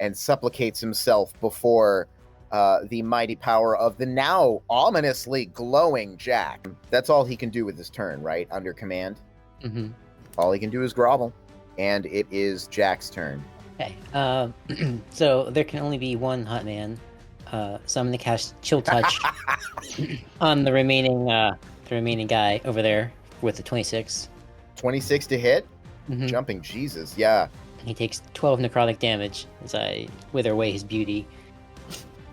and supplicates himself before the mighty power of the now ominously glowing Jack. That's all he can do with his turn, right? Under command. Mm-hmm. All he can do is grovel. And it is Jack's turn. Okay. So there can only be one hot man. So I'm gonna cast Chill Touch on the remaining guy over there with the 26. 26 to hit? Mhm. Jumping Jesus, yeah. He takes 12 necrotic damage as I wither away his beauty.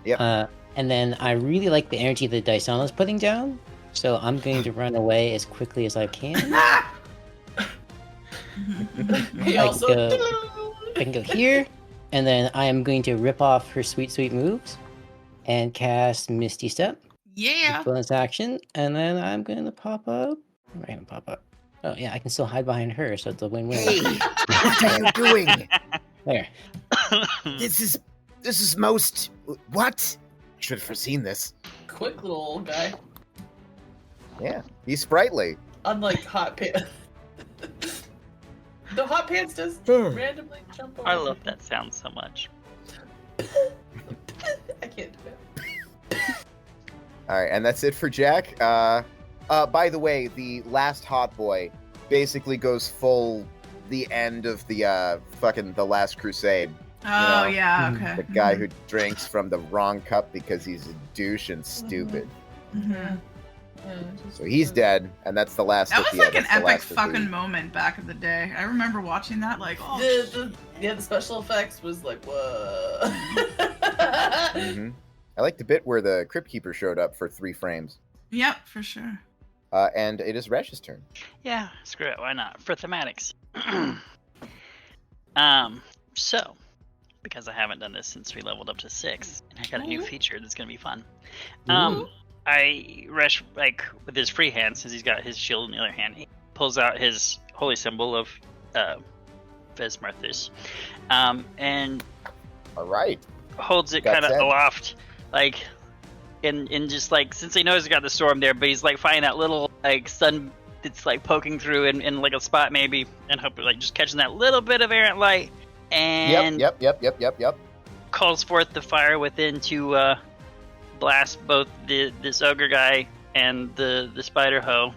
Yep. And then I really like the energy that Dysana's putting down, so I'm going to run away as quickly as I can. He I also. can go here, and then I am going to rip off her sweet, sweet moves and cast Misty Step. Yeah. Bonus action, and then I'm going to pop up. Where am I going to pop up? Oh, yeah, I can still hide behind her, so it's a win-win. Hey, what are you doing? There. This is most... What? Should have foreseen this. Quick little old guy. Yeah, he's sprightly. Unlike Hot Pants. The Hot Pants does randomly jump over. I love that sound so much. I can't do it. All right, and that's it for Jack. By the way, the last hot boy basically goes full the end of the the Last Crusade. Oh, know, yeah, okay. The guy who drinks from the wrong cup because he's a douche and stupid. Mhm. So he's dead, and that's the last. That of was the, like an that's the epic last of the- fucking moment back in the day. I remember watching that like, oh, The special effects was like, whoa. Mhm. I like the bit where the Crypt Keeper showed up for 3 frames. Yep, for sure. And it is Resh's turn. Yeah, screw it. Why not? For thematics. So, because I haven't done this since we leveled up to 6, and I got a new feature that's gonna be fun. Resh, like, with his free hand, since he's got his shield in the other hand, he pulls out his holy symbol of Vesmarthus, and All right. holds it Got kind of that. aloft, like, in just like, since he knows he got the storm there, but he's like finding that little like sun that's like poking through in like a spot maybe, and hoping like just catching that little bit of errant light, and Yep. calls forth the fire within to blast both this ogre guy and the spider hoe.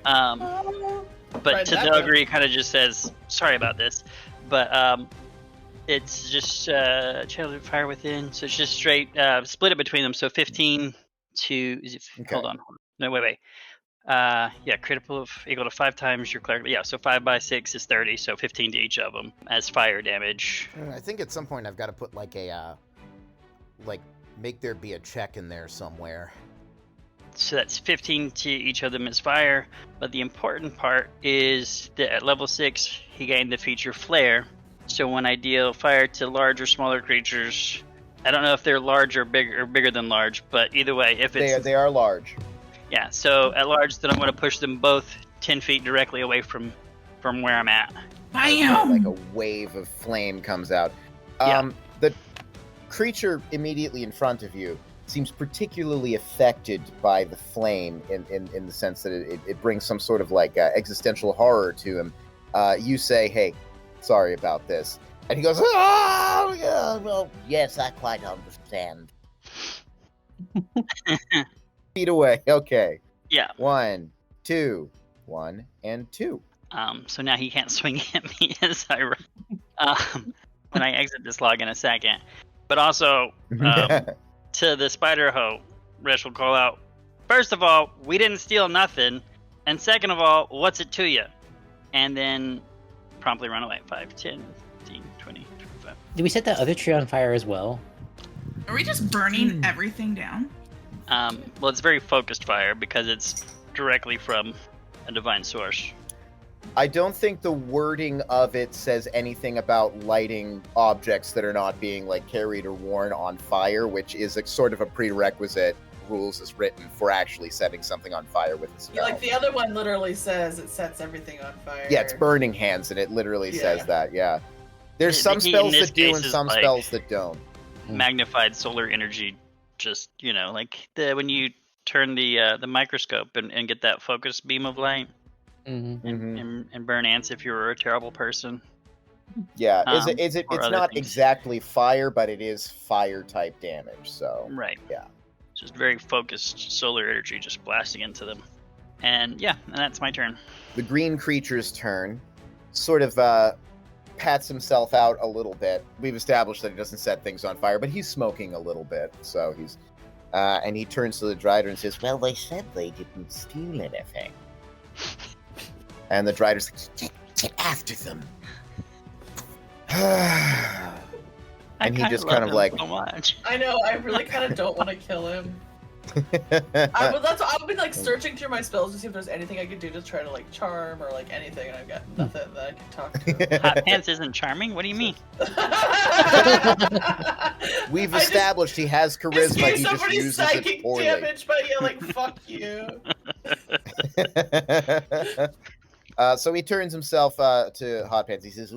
But Right, to that the one. ogre, he kind of just says, "Sorry about this," but it's just channeled fire within, so it's just straight split it between them. So 15 to Okay. hold on, no wait. Yeah, critical of equal to 5 times your cleric. Yeah, so 5 by 6 is 30, so 15 to each of them as fire damage. I think at some point I've got to put like a, make there be a check in there somewhere. So that's 15 to each of them as fire. But the important part is that at level 6, he gained the feature Flare. So when I deal fire to large or smaller creatures, I don't know if they're large or bigger than large, but either way, if it's They are large. yeah. So at large, then I'm going to push them both 10 feet directly away from where I'm at. Bam! Like a wave of flame comes out. The creature immediately in front of you seems particularly affected by the flame in the sense that it brings some sort of like existential horror to him. You say, "Hey, sorry about this," and he goes, "Oh, yeah, well, yes, I quite understand." Feet away. Okay. Yeah. 1, 2, 1, and 2. So now he can't swing at me as I run. When I exit this log in a second. But also, to the spider hoe, Resh will call out, "First of all, we didn't steal nothing. And second of all, what's it to you?" And then promptly run away. 5, 10, 15, 20, 25. Did we set that other tree on fire as well? Are we just burning everything down? Well, it's very focused fire because it's directly from a divine source. I don't think the wording of it says anything about lighting objects that are not being like carried or worn on fire, which is a sort of a prerequisite. Rules is written for actually setting something on fire with a spell. Yeah, like the other one literally says it sets everything on fire. Yeah, it's burning hands, and it literally says Yeah. that. Yeah, there's The some key spells in this that do case and is, some like, spells that don't. Magnified solar energy, just, like when you turn the microscope and get that focus beam of light Mm-hmm. and burn ants if you were a terrible person. Yeah, or it's other not things. exactly fire, but it is fire type damage. So Right. Yeah. Just very focused solar energy just blasting into them. And that's my turn. the green creature's turn, sort of pats himself out a little bit. We've established that he doesn't set things on fire, but he's smoking a little bit, so he's and he turns to the Drider and says, "Well, they said they didn't steal anything." And the Drider's like, "Get after them." And he I just love kind of him like, so much. I know. I really kind of don't want to kill him. I've been like searching through my spells to see if there's anything I could do to try to like charm or like anything, and I've got nothing that I can talk to. Hot Pants isn't charming? What do you mean? We've I just- established he has Just charisma. gave He just somebody uses psychic it poorly. damage, but yeah, like fuck you. So he turns himself to Hot Pants. He says,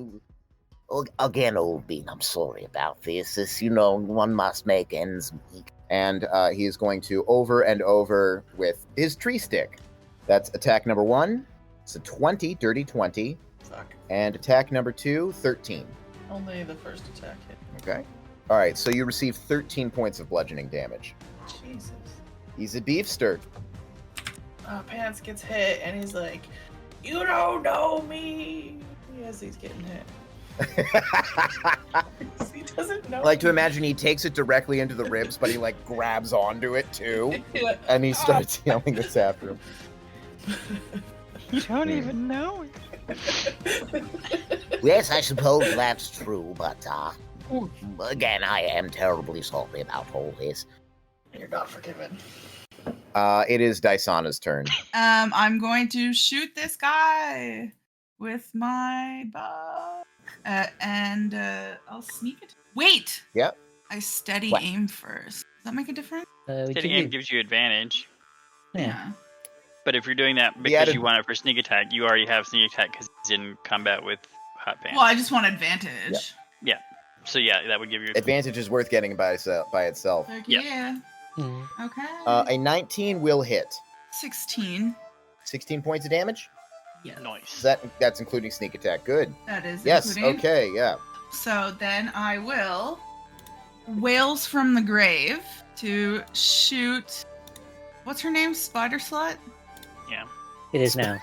Again, old bean, I'm sorry about this. One must make ends meet. and he is going to over and over with his tree stick. That's attack number 1. It's a 20, dirty 20. Fuck. And attack number 2, 13. Only the first attack hit. Okay. All right, so you receive 13 points of bludgeoning damage. Jesus. He's a beefster. Pants gets hit, and he's like, "You don't know me." As he's getting hit. He doesn't know. Like to me. imagine he takes it directly into the ribs, but he like grabs onto it too, Yeah. and he starts yelling this after him. You don't even know. Yes, I suppose that's true, but again, I am terribly sorry about all this. You're not forgiven. It is Dysana's turn. I'm going to shoot this guy with my bow. And I'll sneak it. Wait! Yep. I steady What? aim first. Does that make a difference? We Steady give aim you- gives you advantage. yeah. But if you're doing that The because added- you want it for sneak attack, you already have sneak attack because he's in combat with hot pants. Well, I just want advantage. Yep. So yeah, that would give you Advantage is worth getting by itself. Heck Yeah. yeah. Mhm. Okay. A 19 will hit. 16. 16 points of damage. Yes. Nice. That's including sneak attack. Good. That is Yes. including. Okay. Yeah. So then I will Wails from the Grave to shoot. What's her name? Spider Slut? It is now.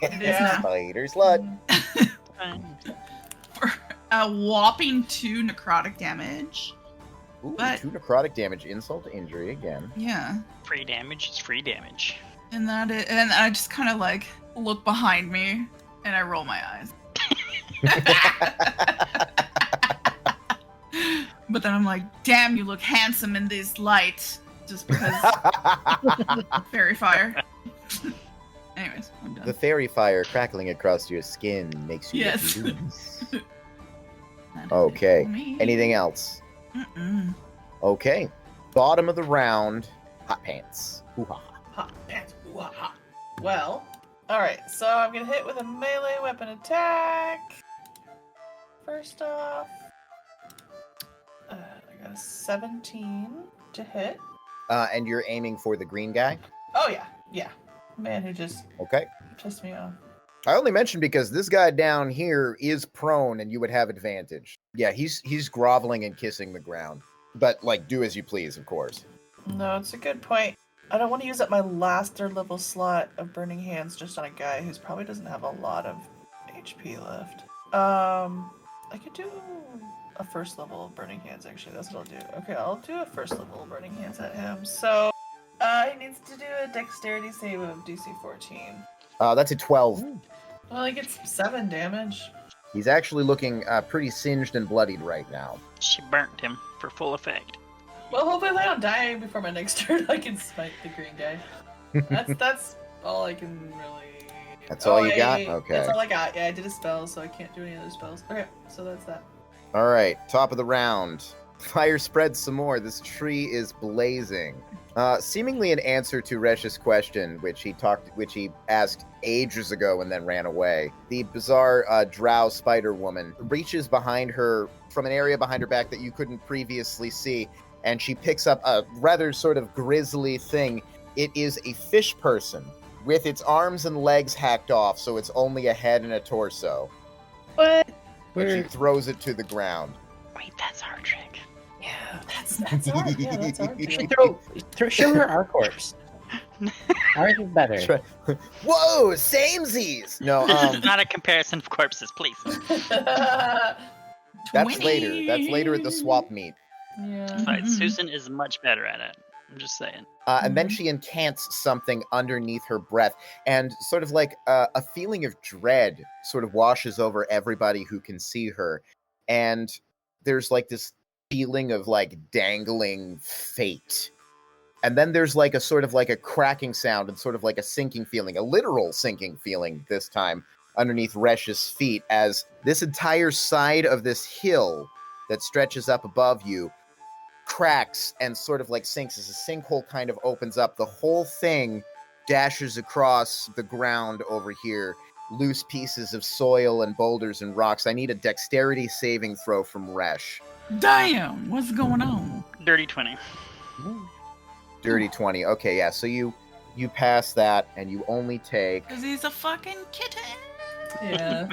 It is now. Spider slut. For a whopping 2 necrotic damage. Ooh, But- 2 necrotic damage, insult to injury again. Yeah. Free damage is free damage. And I just kind of like look behind me and I roll my eyes. But then I'm like, damn, you look handsome in this light. Just because fairy fire. Anyways, I'm done. The fairy fire crackling across your skin makes you Yes. look loose. That is it Okay. for me. Anything else? Mm-mm. Okay. Bottom of the round. Hot pants. Hoo-ha. Hot pants. Ooh, ah, hot. Well, alright, so I'm gonna hit with a melee weapon attack. First off, I got a 17 to hit. And you're aiming for the green guy? Oh, yeah. Man who just Okay. pissed me off. I only mentioned because this guy down here is prone and you would have advantage. Yeah, he's groveling and kissing the ground. But, like, do as you please, of course. No, it's a good point. I don't want to use up my last 3rd level slot of Burning Hands just on a guy who's probably doesn't have a lot of HP left. I could do a 1st level of Burning Hands, actually. That's what I'll do. Okay, I'll do a 1st level of Burning Hands at him. So, he needs to do a Dexterity save of DC 14. That's a 12. Well, he gets 7 damage. He's actually looking pretty singed and bloodied right now. She burnt him for full effect. Well, hopefully I don't die before my next turn. I can smite the green guy. That's all I can really... That's all you got? Okay. That's all I got. Yeah, I did a spell, so I can't do any other spells. Okay, so that's that. All right, top of the round. Fire spreads some more. This tree is blazing. Seemingly in answer to Resh's question, which he asked ages ago and then ran away. The bizarre drow spider woman reaches behind her from an area behind her back that you couldn't previously see, and she picks up a rather sort of grisly thing. It is a fish person with its arms and legs hacked off, so it's only a head and a torso. What? And she throws it to the ground. Wait, that's our trick. Yeah. That's hard. Yeah, that's hard. You should show her our corpse. Ours is better. Whoa, samesies! No, Not a comparison of corpses, please. that's later. That's later at the swap meet. Yeah. But Susan is much better at it. I'm just saying. And then she incants something underneath her breath, and sort of like a feeling of dread sort of washes over everybody who can see her. And there's like this feeling of like dangling fate. And then there's like a sort of like a cracking sound and sort of like a sinking feeling, a literal sinking feeling this time underneath Resh's feet, as this entire side of this hill that stretches up above you cracks and sort of like sinks as a sinkhole kind of opens up. The whole thing dashes across the ground over here. Loose pieces of soil and boulders and rocks. I need a dexterity saving throw from Resh. Damn, what's going on? Dirty 20. Dirty 20. Okay, yeah, so you pass that and you only take... Because he's a fucking kitten. Yeah.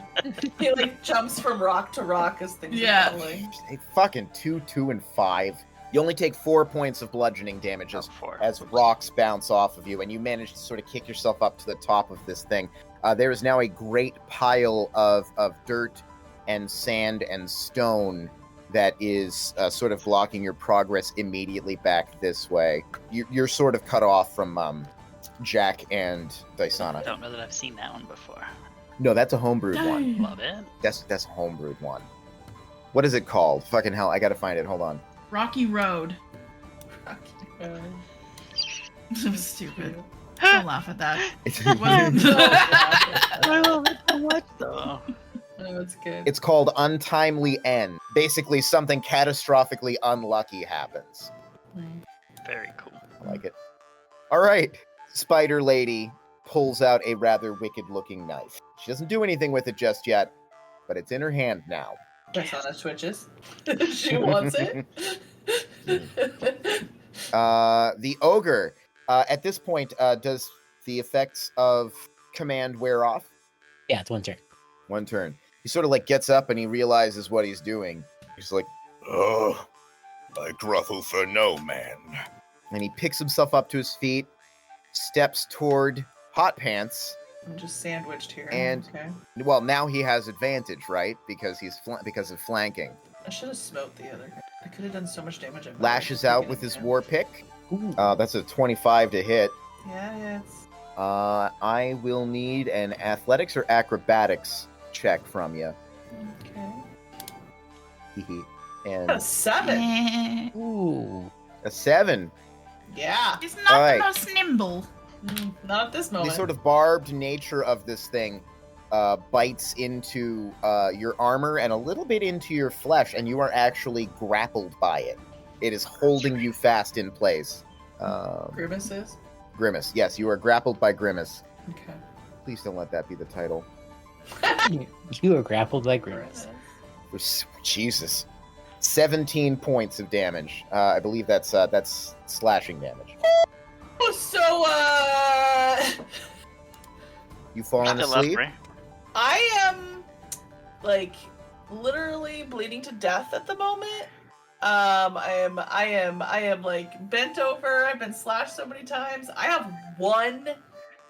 He like jumps from rock to rock as things Yeah. are falling. Fucking 2, 2, and 5. You only take 4 points of bludgeoning damage as, Four. as rocks bounce off of you, and you manage to sort of kick yourself up to the top of this thing. There is now a great pile of dirt and sand and stone that is sort of blocking your progress immediately back this way. You're sort of cut off from Jack and I Dysana. don't know that I've seen that one before. No, that's a homebrewed one. Dang. Love it. That's a homebrewed one. What is it called? Fucking hell, I gotta find it. Hold on. Rocky Road. It was stupid. Don't laugh at that. So bad. I love it so much, though. Oh, it's good. It's called untimely end. Basically, something catastrophically unlucky happens. Very cool. I like it. All right. Spider Lady pulls out a rather wicked-looking knife. She doesn't do anything with it just yet, but it's in her hand now. Persona switches. She wants it. The ogre. At this point, does the effects of command wear off? Yeah, it's one turn. One turn. He sort of like gets up and he realizes what he's doing. He's like, Oh, I grovel for no man. and he picks himself up to his feet, steps toward Hot Pants. I'm just sandwiched here. And- Okay. Well, now he has advantage, right? Because he's because of flanking. I should have smote the other guy. I could have done so much damage. I might have Lashes just out taken with it his down. war pick. Ooh. That's a 25 to hit. Yeah, it's I will need an athletics or acrobatics check from you. okay. And A 7. Eh, Ooh. a 7. Yeah. He's not Alright. the most nimble. Not at this The moment. sort of barbed nature of this thing bites into your armor and a little bit into your flesh, and you are actually grappled by it. It is holding you fast in place. Grimaces. Grimace. Yes, you are grappled by Grimace. Okay. Please don't let that be the title. You are grappled by Grimace. Jesus. 17 points of damage. I believe that's slashing damage. Oh, so You fallen Still up, asleep? right? I am like literally bleeding to death at the moment. I am like bent over. I've been slashed so many times. I have 1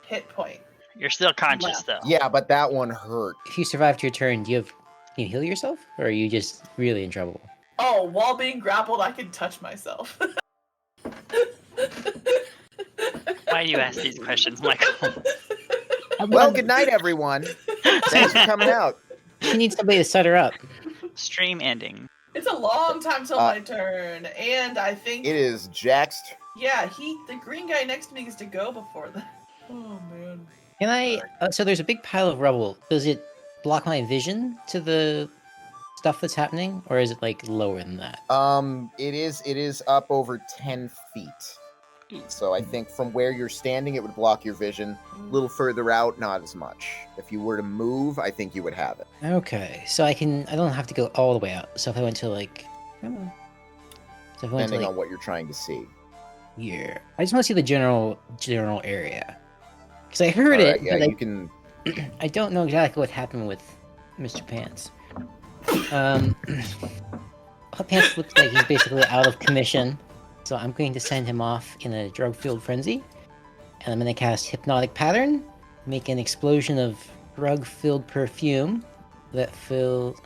hit point. You're still conscious, Left. though. Yeah, but that one hurt. If you survived your turn, can you heal yourself? Or are you just really in trouble? Oh, while being grappled, I can touch myself. Why do you ask these questions, Michael? Well, good night, everyone. Thanks for coming out. She needs somebody to set her up. Stream ending. It's a long time till my turn, and I think It is Jack's. yeah, the green guy next to me gets to go before that. Oh man. Can I? So there's a big pile of rubble. Does it block my vision to the stuff that's happening, or is it like lower than that? It is up over 10 feet. So I think from where you're standing, it would block your vision. A little further out, not as much. If you were to move, I think you would have it. Okay, so I don't have to go all the way out. So if I went to like, come on. So if I went to Depending like on what you're trying to see. here, I just want to see the general area. Because I heard Alright, it, yeah, but you can. I don't know exactly what happened with Mr. Pants. Hot Pants looks like he's basically out of commission, so I'm going to send him off in a drug-fueled frenzy, and I'm going to cast Hypnotic Pattern, make an explosion of drug-filled perfume that fills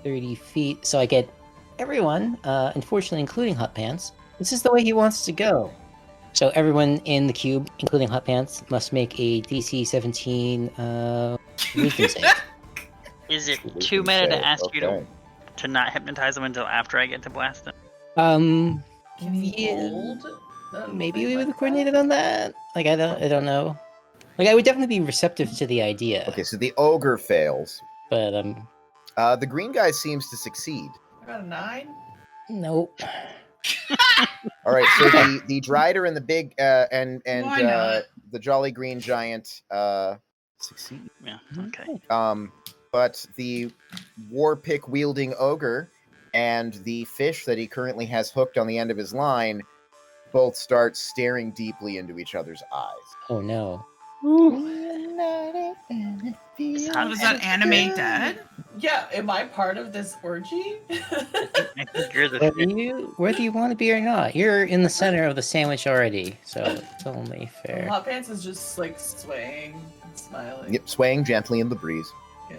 30 feet, so I get everyone, unfortunately including Hot Pants. This is the way he wants to go. So everyone in the cube, including Hot Pants, must make a DC 17 wisdom save. Is it Wisdom too meta save, to ask you okay. to not hypnotize him until after I get to blast him? Can he Yeah, hold? maybe we would have coordinated on that. Like I don't know. Like I would definitely be receptive to the idea. Okay, so the ogre fails. But The green guy seems to succeed. I got a 9. nope. All right, so the Drider and the big and Why not? the Jolly Green Giant succeed. Yeah. Okay. But the war pick wielding ogre and the fish that he currently has hooked on the end of his line both start staring deeply into each other's eyes. Oh no. Is What does that animate dead? Yeah, am I part of this orgy? I think you're the Whether you want to be or not, you're in the center of the sandwich already, so it's only fair. Hot Pants is just like swaying and smiling. Yep, swaying gently in the breeze.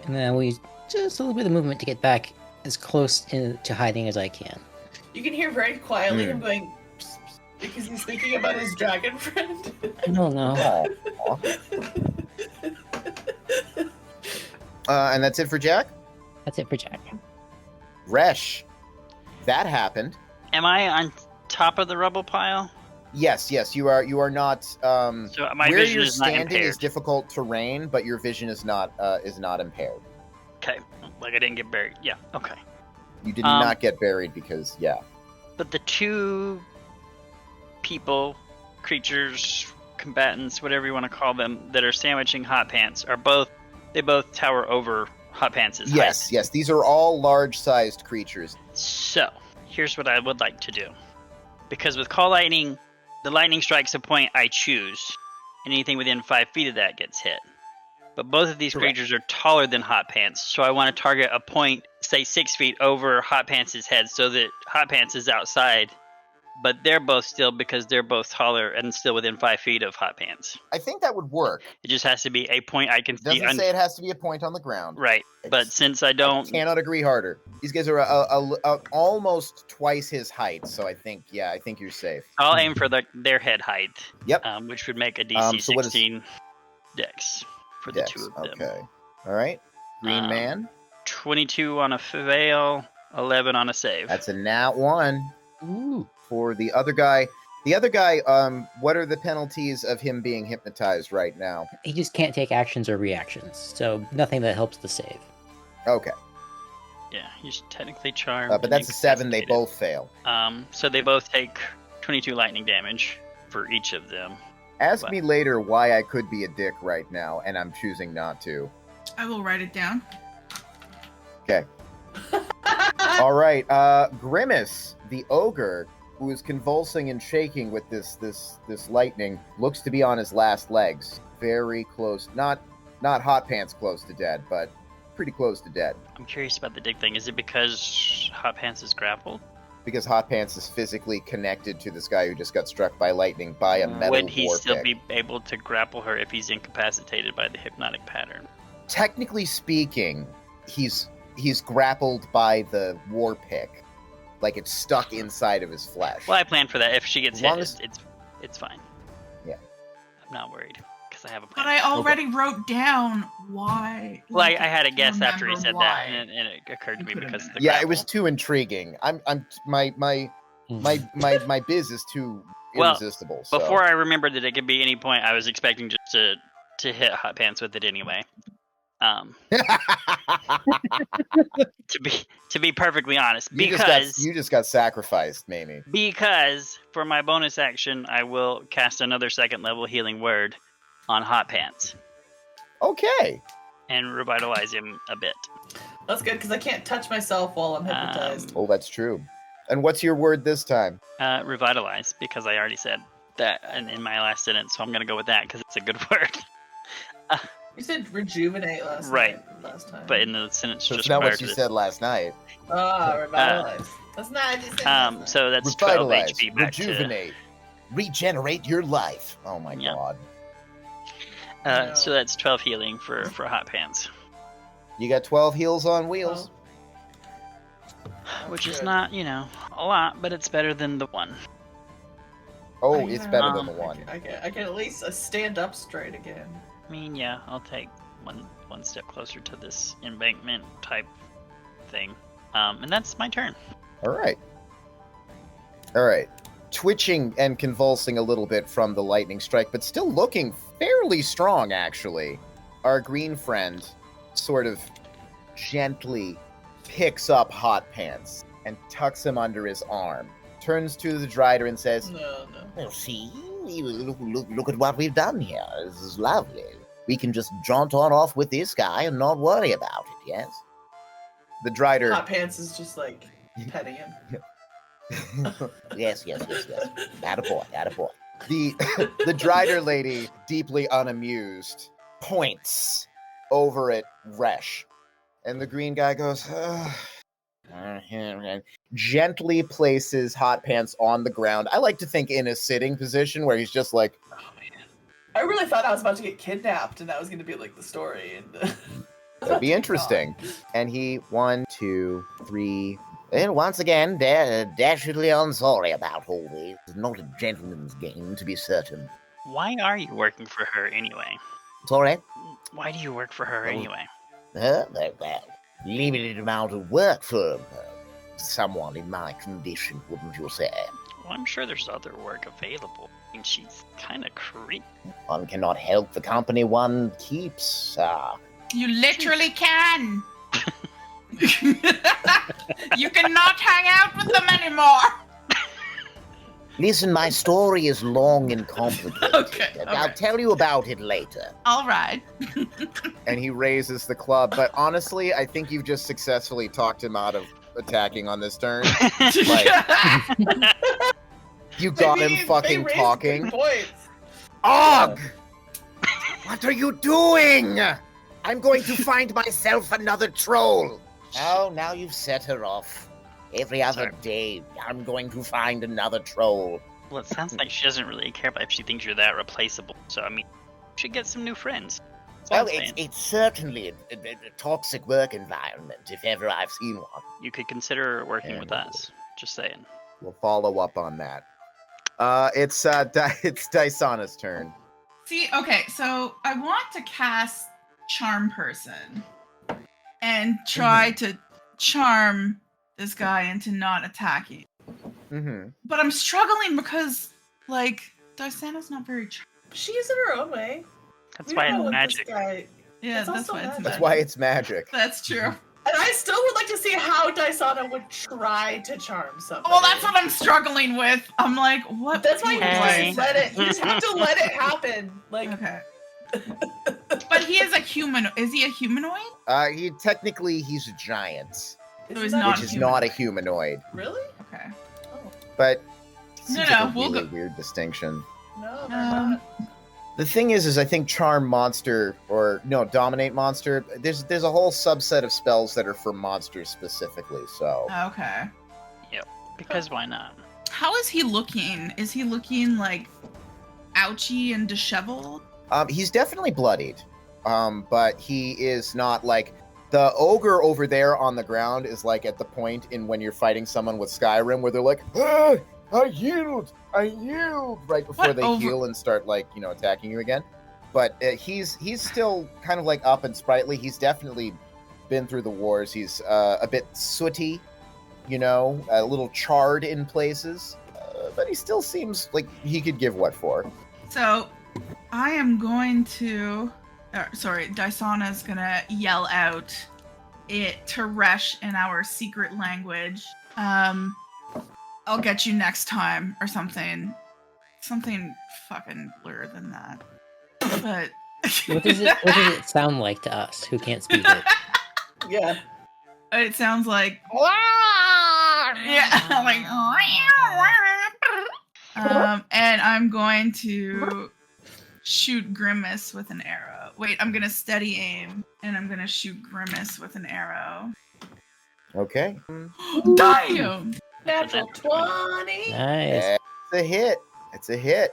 And then we use just a little bit of movement to get back as close to hiding as I can. You can hear very quietly him going psst, psst, because he's thinking about his dragon friend. No, no. And that's it for Jack? That's it for Jack. Resh. That happened. Am I on top of the rubble pile? Yes, you are not. So my where vision you're is not standing impaired. is difficult terrain, but your vision is not impaired. Okay, like I didn't get buried. Yeah, okay. You did not get buried because But the two people, creatures, combatants, whatever you want to call them, that are sandwiching Hot Pants they both tower over Hot Pants' height. Yes, these are all large-sized creatures. So, here's what I would like to do. Because with Call Lightning, the lightning strikes a point I choose, and anything within 5 feet of that gets hit. But both of these Correct. creatures are taller than Hot Pants, so I want to target a point, say 6 feet over Hot Pants' head, so that Hot Pants is outside, but they're both still, because they're both taller and still within 5 feet of Hot Pants. I think that would work. It just has to be a point I can see. Doesn't say it has to be a point on the ground. Right, but since I don't... I cannot agree harder. These guys are almost twice his height, so I think you're safe. I'll aim for their head height. Yep. Which would make a DC so what is- 16 dex for the Dex, two of them. Okay. All right. Green man. 22 on a fail, 11 on a save. That's a nat 1. Ooh. For the other guy. The other guy, what are the penalties of him being hypnotized right now? He just can't take actions or reactions, so nothing that helps the save. Okay. Yeah, he's technically charmed. But and that's a 7. They incapacitated. both fail. So they both take 22 lightning damage for each of them. Ask What? me later why I could be a dick right now, and I'm choosing not to. I will write it down. Okay. All right. Grimace, the ogre, who is convulsing and shaking with this lightning, looks to be on his last legs. Very close. Not Hot Pants close to dead, but pretty close to dead. I'm curious about the dig thing. Is it because Hot Pants is grappled? Because Hot Pants is physically connected to this guy who just got struck by lightning by a metal Would he war still pick. be able to grapple her if he's incapacitated by the hypnotic pattern? Technically speaking, he's grappled by the war pick. Like it's stuck inside of his flesh. Well, I plan for that. If she gets As hit, long as- it's fine. Yeah. I'm not worried because I have a plan. But I already wrote down why. Well, I had a guess after he remember said why. that, and it occurred to me It could've because of been the Yeah, grapple. it was too intriguing. My biz is too Well, irresistible. So. Before I remembered that it could be any point, I was expecting just to hit Hot Pants with it anyway. To be perfectly honest, you just got sacrificed, Mamie. because for my bonus action, I will cast another second level healing word on Hot Pants Okay. and revitalize him a bit. That's good because I can't touch myself while I'm hypnotized. Oh, that's true. And what's your word this time? Revitalize, because I already said that in my last sentence, so I'm going to go with that because it's a good word. You said rejuvenate last time. But in the sentence That's just not prior what to you this. said last night. Revitalize. That's not what you said last night. So that's 12 Revitalize, HP back to... rejuvenate, regenerate your life. Oh my Yeah. god. No. So that's 12 healing for Hot Pants, You got 12 heals on wheels. which is Good. not, a lot, but it's better than the one. Oh, it's better than the one. I can at least stand up straight again. I mean, yeah, I'll take one step closer to this embankment type thing. And that's my turn. All right. Twitching and convulsing a little bit from the lightning strike, but still looking fairly strong, actually. Our green friend sort of gently picks up Hot Pants and tucks him under his arm. Turns to the Drider and says, No. Well, see, look at what we've done here. This is lovely. We can just jaunt on off with this guy and not worry about it, yes? the Drider... Hot Pants is just like petting him. Yes. Attaboy. The Drider lady, deeply unamused, points over at Resh. And the green guy goes, and gently places Hot Pants on the ground. I like to think in a sitting position where he's just like, Oh man. I really thought I was about to get kidnapped and that was gonna be like the story. And that'd be interesting. And he, 1, 2, 3... And once again, dashingly unsorry about all this. It's not a gentleman's game, to be certain. Why are you working for her anyway? Sorry? Why do you work for her anyway? Well, limited amount of work for someone in my condition, wouldn't you say? Well, I'm sure there's other work available. I mean, she's kind of creepy. One cannot help the company one keeps. You literally can. You cannot hang out with them anymore. Listen, my story is long and complicated. Okay, I'll alright. tell you about it later. All right. And he raises the club. But honestly, I think you've just successfully talked him out of attacking on this turn. Like, you got Maybe him they fucking raised talking. good points. Og! What are you doing? I'm going to find myself another troll. Oh, now you've set her off. Every other Sorry. day, I'm going to find another troll. Well, it sounds like she doesn't really care about if she thinks you're that replaceable. So, I mean, you should get some new friends. That's all Oh, I'm saying. it's certainly a toxic work environment, if ever I've seen one. You could consider working with And- us. Just saying. We'll follow up on that. It's Dysana's turn. See, okay, so I want to cast Charm Person and try to charm this guy into not attacking. Mm-hmm. But I'm struggling because, like, Dysana's not very charming. She is in her own way. That's We why don't know it's what magic. This guy... Yeah, It's that's also why it's magic. That's magic. why it's magic. That's true. And I still would like to see how Dysana would try to charm somebody. Well, that's what I'm struggling with. I'm like, what? That's why you would Okay. just let it. You just have to let it happen. Like, Okay. But he is a human. Is he a humanoid? He's a giant, So isn't he's that not which is humanoid. not a humanoid. Really? Okay. Oh But No, seems no, like a we'll really go- weird distinction. no, they're Um, not. The thing is I think charm monster dominate monster. There's a whole subset of spells that are for monsters specifically. So Okay. Because why not? How is he looking? Is he looking like ouchy and disheveled? he's definitely bloodied, but he is not like the ogre over there on the ground is like at the point in when you're fighting someone with Skyrim where they're like, ah, I yield, right before What they over- heal and start like attacking you again. But he's still kind of like up and sprightly. He's definitely been through the wars. He's a bit sooty, a little charred in places, but he still seems like he could give what for. So, I am going to. Dysana's gonna yell out it to Resh in our secret language. I'll get you next time or something. Something fucking bluer than that. But What does it sound like to us who can't speak it? Yeah. it sounds like yeah, like and I'm going to shoot Grimace with an arrow. Wait, I'm gonna steady aim and I'm gonna shoot Grimace with an arrow. Okay, Damn! Natural 20. Nice. it's a hit. It's a hit.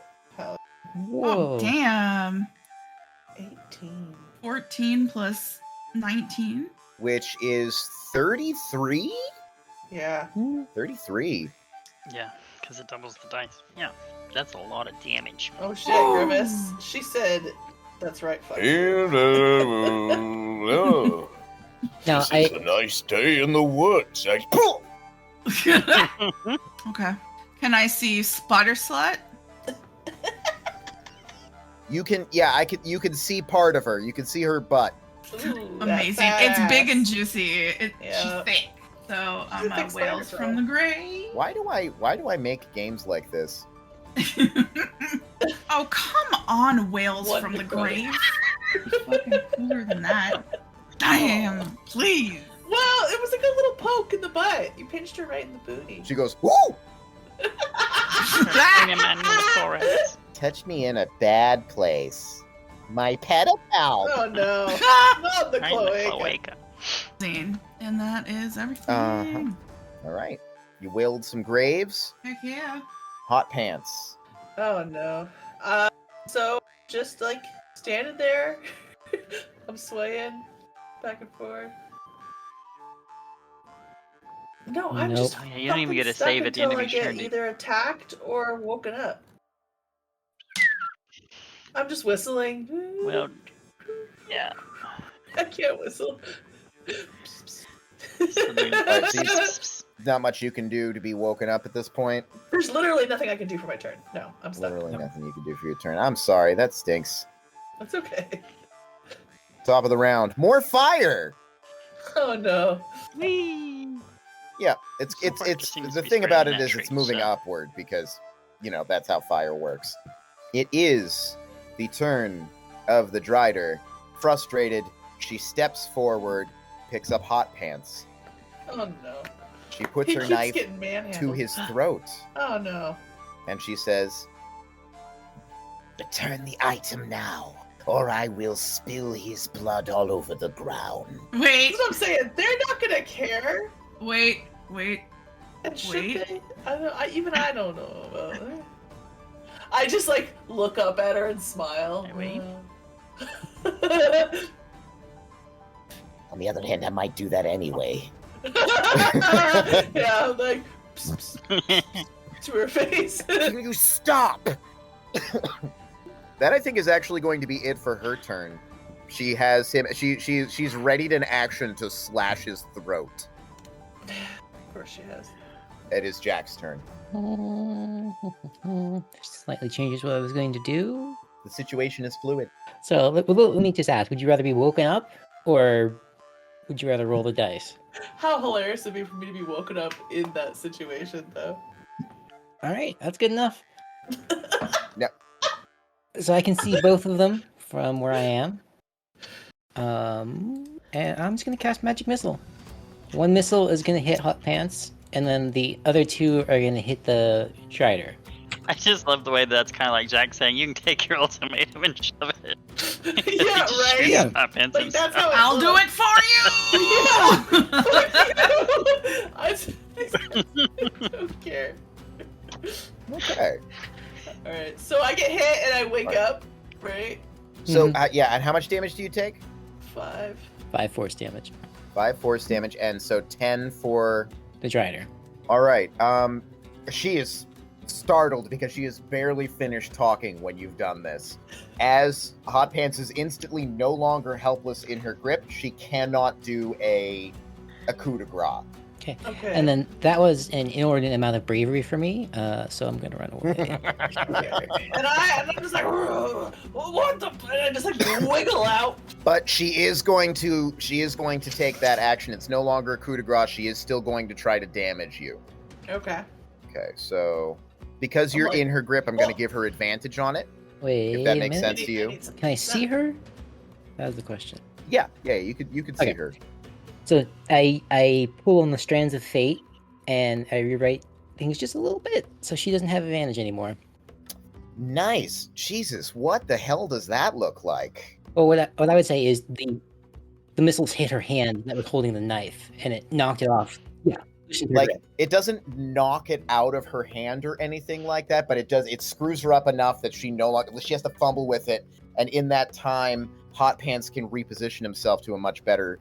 Whoa. Oh, damn. 18. 14 plus 19. Which is 33? Yeah. 33. Yeah, because it doubles the dice. Yeah, that's a lot of damage. Oh shit, Grimace. She said, "That's right, fuck." Now This is a nice day in the woods. Okay. Can I see Spider Slut? You can you can see part of her. You can see her butt. Ooh, that Amazing. fat It's big and ass. juicy. Yeah. She's thick. So I'm a a thick Whales spider from the grave. Why do I make games like this? Oh, come on, Whales What from the the grave. Fucking cooler than that. Damn, please. Well, it was like a little poke in the butt. You pinched her right in the booty. She goes, woo! Bring a man in the thorax. Touch me in a bad place. My pedophile. Oh no. Not the Right in the cloaca. cloaca. And that is everything. Uh-huh. All right. You wailed some graves. Heck yeah. Hot pants. Oh no. So just like standing there, I'm swaying back and forth. No, I'm Nope. just Oh, yeah, you don't even fucking get a stuck save at the end until of I each get turn, do you? either attacked or woken up. I'm just whistling. Well, yeah. I can't whistle. So then- Alright, not much you can do to be woken up at this point. There's literally nothing I can do for my turn. No, I'm stuck. Literally nothing you can do for your turn. I'm sorry, that stinks. That's okay. Top of the round. More fire! Oh no. Whee! Yeah, So far, it just seems the to be thing about spreading it that is it's tree, moving so. upward because, that's how fire works. It is the turn of the Drider. Frustrated, she steps forward, picks up Hot Pants. Oh no. She puts He her keeps knife getting manhandled. to his throat, Oh no. and she says, Return the item now, or I will spill his blood all over the ground. Wait, That's what I'm saying. They're not gonna care. wait. And should Wait. they? I don't know about it. I just look up at her and smile. Hey, wait. On the other hand, I might do that anyway. Yeah, psst, psst, to her face. Can you stop? that I think is actually going to be it for her turn. She has him, she's readied an action to slash his throat. Of course she has. It is Jack's turn. Slightly changes what I was going to do. The situation is fluid. So let me just ask: would you rather be woken up, or would you rather roll the dice? How hilarious would it be for me to be woken up in that situation, though? All right, that's good enough. Yep. So I can see both of them from where I am. And I'm just gonna cast Magic Missile. One missile is gonna hit Hot Pants, and then the other two are gonna hit the Drider. I just love the way that's kind of like Jack saying, "You can take your ultimatum and shove it." Yeah, right? Yeah. That's how I'll do it for you. I don't care. Okay. Alright, so I get hit and I wake up, right? So, Mhm. yeah, and how much damage do you take? 5. 5 force damage. 5 force damage, and so 10 for... The Drider. All right. She is startled because she has barely finished talking when you've done this. As Hot Pants is instantly no longer helpless in her grip, she cannot do a coup de grace. Okay. Okay. And then that was an inordinate amount of bravery for me, so I'm gonna run away. And I'm just like, what the? And I just wiggle out. But she is going to take that action. It's no longer a coup de grace. She is still going to try to damage you. Okay. Okay, so because you're in her grip, I'm going to give her advantage on it. Wait If that a makes minute. sense to you. Can I see her? That was the question. Yeah, you could see Okay. her. So I pull on the strands of fate, and I rewrite things just a little bit, so she doesn't have advantage anymore. Nice. Jesus, what the hell does that look like? Well, what I would say is the missiles hit her hand that was holding the knife, and it knocked it off. Yeah, loosened her Like, grip. it doesn't knock it out of her hand or anything like that, but it screws her up enough that she has to fumble with it, and in that time, Hot Pants can reposition himself to a much better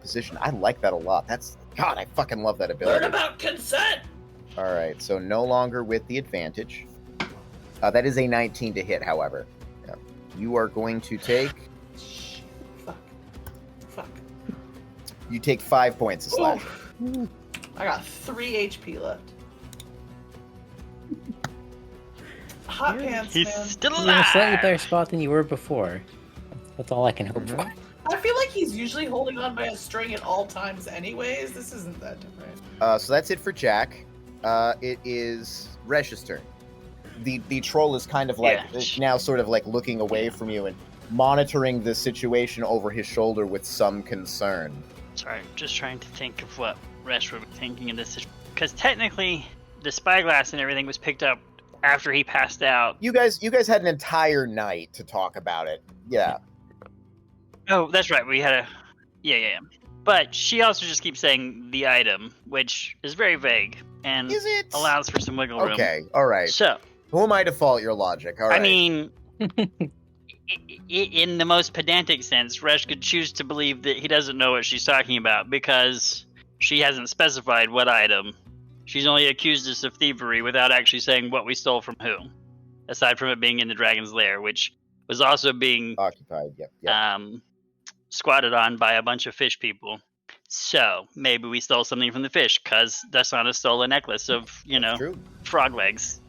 position. I like that a lot. God, I fucking love that ability. Learn about consent. All right, so no longer with the advantage. That is a 19 to hit, however. Yeah. You are going to take... Shit. Fuck. You take 5 points of slash. Ooh. I got 3 HP left. Hot pants, He's man. still You're in a slightly alive. better spot than you were before. That's all I can hope for. I feel like he's usually holding on by a string at all times anyways. This isn't that different. So that's it for Jack. It is Resh's turn. The troll is kind of like now sort of like looking away from you and monitoring the situation over his shoulder with some concern. Sorry, just trying to think of what Resh would be thinking in this situation. Because technically, the spyglass and everything was picked up after he passed out. You guys had an entire night to talk about it. Yeah. Oh, that's right. We had a... Yeah. But she also just keeps saying the item, which is very vague and Is it? allows for some wiggle room. Okay, all right. So, Who am I to fault your logic? All right. I mean, in the most pedantic sense, Resh could choose to believe that he doesn't know what she's talking about because she hasn't specified what item. She's only accused us of thievery without actually saying what we stole from who, aside from it being in the dragon's lair, which was also being occupied. Yep. squatted on by a bunch of fish people. So maybe we stole something from the fish, because Dasana stole a necklace of, That's true. frog legs.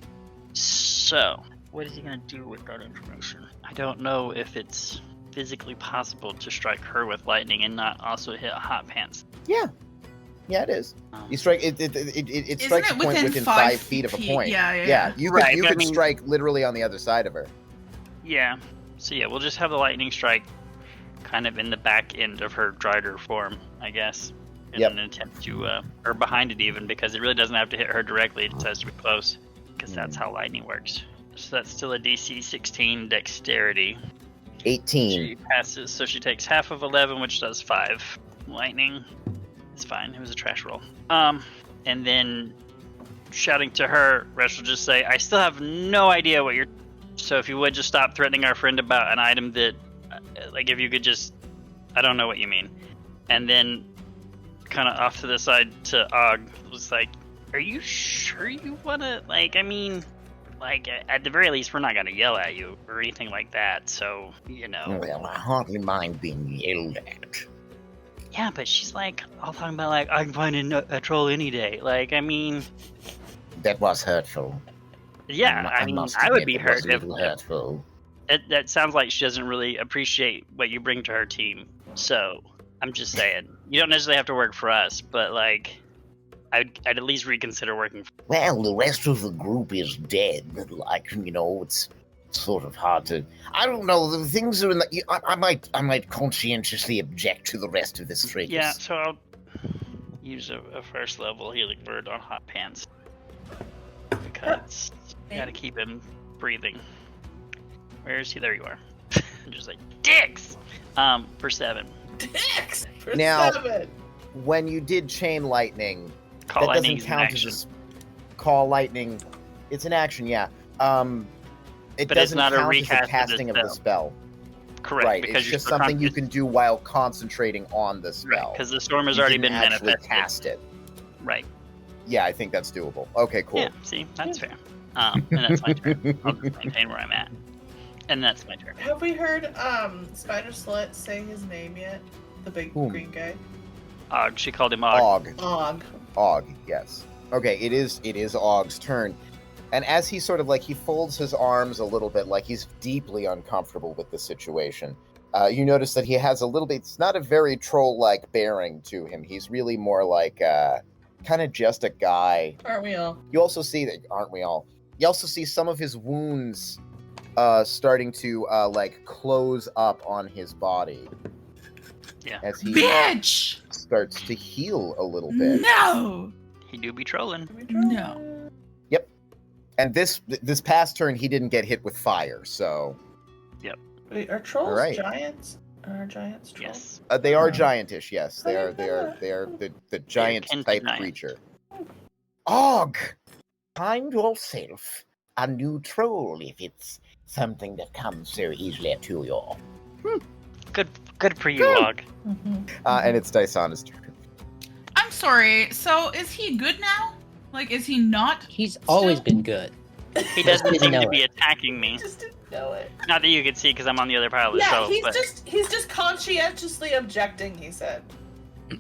So, what is he going to do with that information? I don't know if it's physically possible to strike her with lightning and not also hit Hot Pants. Yeah. Yeah, it is. You strike it strikes a it point within 5 feet of a point. Yeah. You Right, could but I mean- strike literally on the other side of her. Yeah. So yeah, we'll just have the lightning strike kind of in the back end of her Drider form, I guess. In Yep. an attempt to, or behind it even, because it really doesn't have to hit her directly, it just has to be close. Because that's how lightning works. So that's still a DC 16 dexterity. 18. She passes, so she takes half of 11, which does 5 lightning. It's fine. It was a trash roll. And then shouting to her, Resh will just say, "I still have no idea what you're." So if you would just stop threatening our friend about an item that, like, if you could just, I don't know what you mean. And then, kind of off to the side to Og, was like, "Are you sure you wanna? Like, I mean." Like, at the very least, we're not going to yell at you or anything like that, so, Well, I hardly mind being yelled at. Yeah, but she's, like, all talking about, like, I can find a troll any day. Like, I mean... That was hurtful. Yeah, I mean, must I would admit be it was hurt a if... little hurtful. That sounds like she doesn't really appreciate what you bring to her team. So, I'm just saying. You don't necessarily have to work for us, but, like... I'd at least reconsider working for... Well, the rest of the group is dead. Like, it's sort of hard to... I don't know, the things are in the... I might conscientiously object to the rest of this fracas. Yeah, so I'll use a first level healing word on Hot Pants. Because you gotta keep him breathing. Where is he? There you are. I'm just like, dicks! For 7. Dicks! For Now- 7! When you did chain lightning, Call that lightning doesn't is an count action. as a call lightning. It's an action, yeah. It But it's doesn't not a count as recast the of casting the of the spell. Correct, Right, because it's just something you can do while concentrating on the spell. Because the storm has You already didn't been actually manifested. cast it. Right. Yeah, I think that's doable. Okay, cool. Yeah, see, that's fair. And that's my turn. I'll just maintain where I'm at. And that's my turn. Have we heard Spider Slut say his name yet? The big Whom? green guy? Og, she called him Og. Og. Og, yes. Okay, it is Og's turn. And as he sort of he folds his arms a little bit, like he's deeply uncomfortable with the situation, you notice that he has a little bit, it's not a very troll-like bearing to him. He's really more like kind of just a guy. Aren't we all? You also see that, aren't we all? You also see some of his wounds starting to close up on his body. Yeah. As he Bitch! starts to heal a little bit. No! He do be trolling. No. And this past turn, he didn't get hit with fire, so Wait, are trolls Alright. giants? Are giants trolls? Yes. they are Oh. giantish. Yes, they are the giant kin to type giants. creature. Og! Find yourself a new troll if it's something that comes so easily to you. Good for you, Og. Mm-hmm. And it's Dysana's turn. I'm sorry, so is he good now? Like, is he not? He's always been good. He doesn't Didn't seem know to be it. attacking me. Just didn't know it. Not that you can see because I'm on the other pile of the Yeah, shelf, he's but just conscientiously objecting, he said.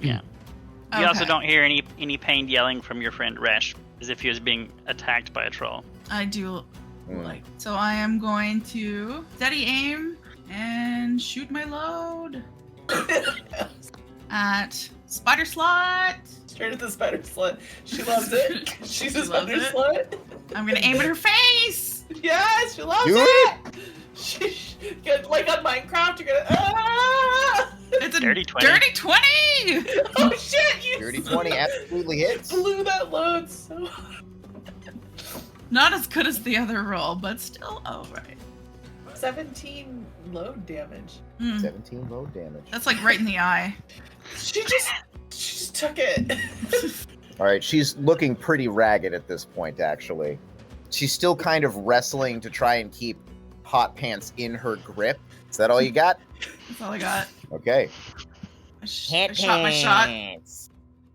yeah. You also Okay. don't hear any pained yelling from your friend Resh, as if he was being attacked by a troll. I do Hmm. like. So I am going to steady aim and shoot my load at Spider Slot. Straight at the spider slut. She loves it. She's a She loves spider it. slut. I'm gonna aim at her face. Yes, she loves Do it. Like on Minecraft, you're gonna. Ah! It's a Dirty 20. Dirty 20. Oh shit! You Dirty 20 absolutely hits. blew that load so. Not as good as the other roll, but still alright. 17 load damage. 17 load damage. That's like right in the eye. She just took it. All right, she's looking pretty ragged at this point, actually. She's still kind of wrestling to try and keep Hot Pants in her grip. Is that all you got? That's all I got. Okay. I shot my shot.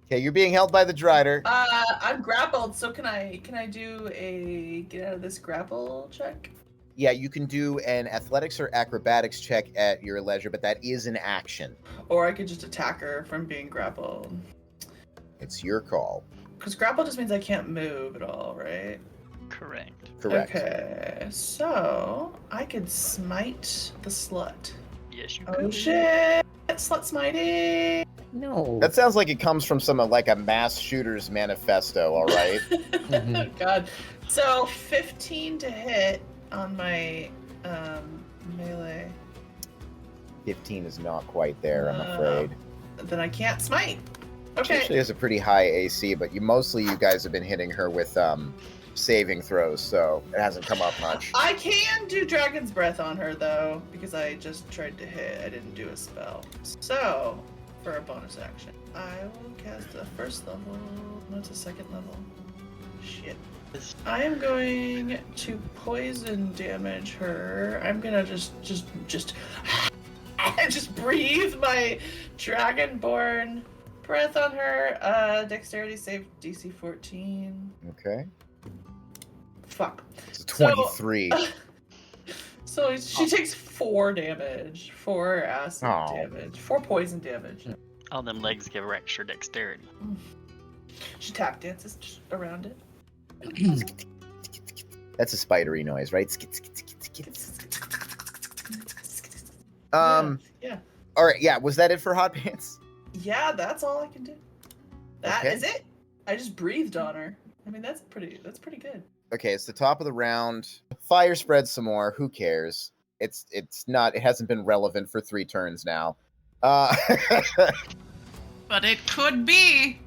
Okay, you're being held by the Drider. I'm grappled, so can I do a get out of this grapple check? Yeah, you can do an athletics or acrobatics check at your leisure, but that is an action. Or I could just attack her from being grappled. It's your call. Because grapple just means I can't move at all, right? Correct. Correct. Okay, so I could smite the slut. Yes, you Oh could. shit! Slut smiting! No. That sounds like it comes from some like a mass shooter's manifesto, all right? Mhm. God. So 15 to hit on my melee. 15 is not quite there, I'm Uh, afraid. Then I can't smite. She Okay. actually has a pretty high AC, but you guys have been hitting her with saving throws, so it hasn't come up much. I can do Dragon's Breath on her though, because I just tried to hit. I didn't do a spell. So, for a bonus action, I will cast a first level. No, it's a second level. Shit. I am going to poison damage her. I'm gonna just breathe my Dragonborn breath on her. Dexterity save DC 14. Okay. Fuck. It's 23. So she takes 4 damage, 4 acid Aw. damage, 4 poison damage. All them legs give her extra dexterity. She tap dances around it. That's a spidery noise, right? Yeah. All right, yeah, was that it for Hot Pants? Yeah, that's all I can do. That is Okay. it. I just breathed on her. I mean, that's pretty good. Okay, it's the top of the round. Fire spreads some more. Who cares? It hasn't been relevant for 3 turns now. But it could be.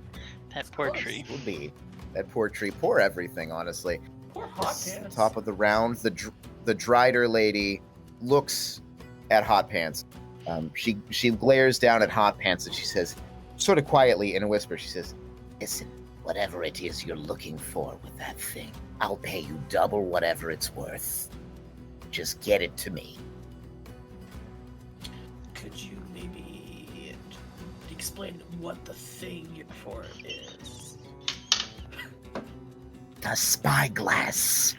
That poor course. tree. Would be that poor tree, poor everything, honestly. Poor Hot It's the Pants. top of the round. The Drider lady looks at Hot Pants. She glares down at Hot Pants and she says, sort of quietly in a whisper, she says, Listen, whatever it is you're looking for with that thing, I'll pay you double whatever it's worth. Just get it to me. Could you maybe explain what the thing you're for is? The spyglass.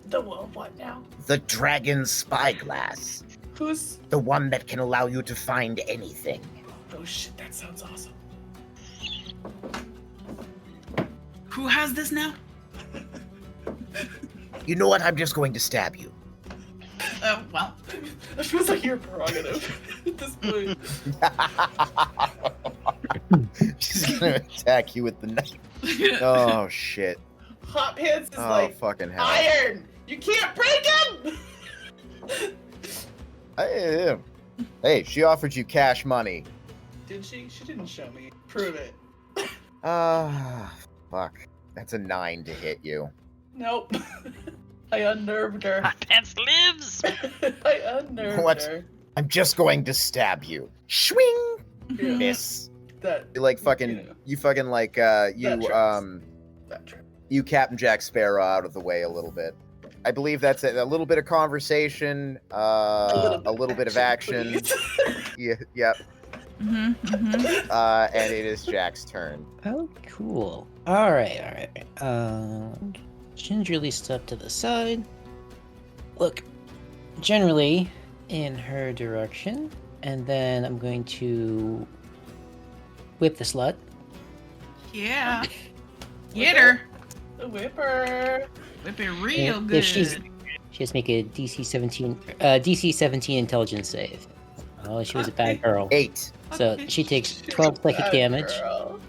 The what now? The dragon spyglass. Who's? The one that can allow you to find anything. Oh shit! That sounds awesome. Who has this now? You know what? I'm just going to stab you. Oh, well. That feels like your prerogative at this point. she's gonna attack you with the knife. Oh shit! Hot Pants is Oh like fucking hell! iron. You can't break him. Hey, she offered you cash money. Did she? She didn't show me. Prove it. Fuck. That's a 9 to hit you. Nope. I unnerved her. Hot Pants lives! I unnerved What? her. I'm just going to stab you. Swing! Yeah, Miss. that. You like fucking. Yeah. You fucking like. That tracks. That tracks. You Captain Jack Sparrow out of the way a little bit. I believe that's it. A little bit of conversation. A little bit of action. Please. Yeah. Yep. Mm-hmm. And it is Jack's turn. Oh, cool. All right. Gingerly step to the side. Look, generally in her direction, and then I'm going to whip the slut. Yeah. Get her. The whipper. Whip it real If good. she has to make a DC 17 intelligence save. Oh, she was a bad girl. 8. So Okay. she takes 12 psychic Bad damage. girl.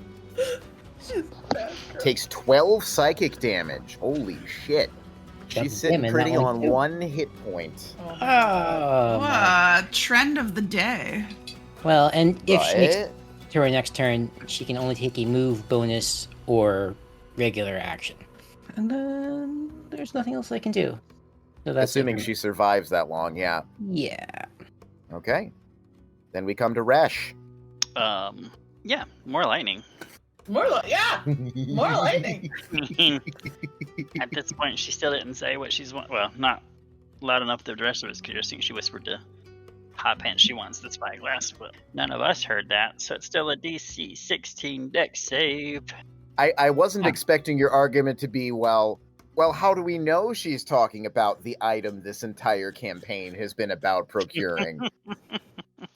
She's a bad girl. Takes 12 psychic damage. Holy shit. Double She's sitting damage, pretty not on two. 1 hit point. Oh my God. Oh, my. Trend of the day. Well, and if she makes Right? to her next turn, she can only take a move bonus or regular action. And then there's nothing else I can do. So that's Assuming it. she survives that long, yeah. Yeah. Okay. Then we come to Resh. Yeah, more lightning. More lightning. At this point, she still didn't say what she's well, not loud enough that the rest of us could just think she whispered to Hot Pants she wants the spyglass, but none of us heard that, so it's still a DC 16 dex save. I wasn't Ah. expecting your argument to be, well, Well, how do we know she's talking about the item this entire campaign has been about procuring?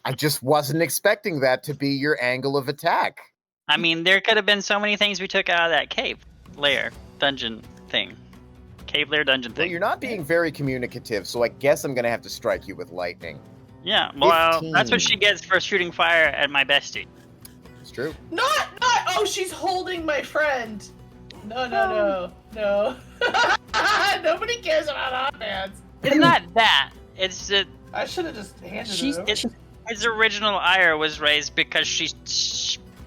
I just wasn't expecting that to be your angle of attack. I mean, there could have been so many things we took out of that cave lair dungeon thing. Cave lair dungeon Well, thing. you're not being very communicative, so I guess I'm gonna have to strike you with lightning. Yeah, well, 15. that's what she gets for shooting fire at my bestie. It's true. Not. Oh, she's holding my friend. No. Nobody cares about hot pants. It's not that. It's that I should have just handed She's- it over. his original ire was raised because she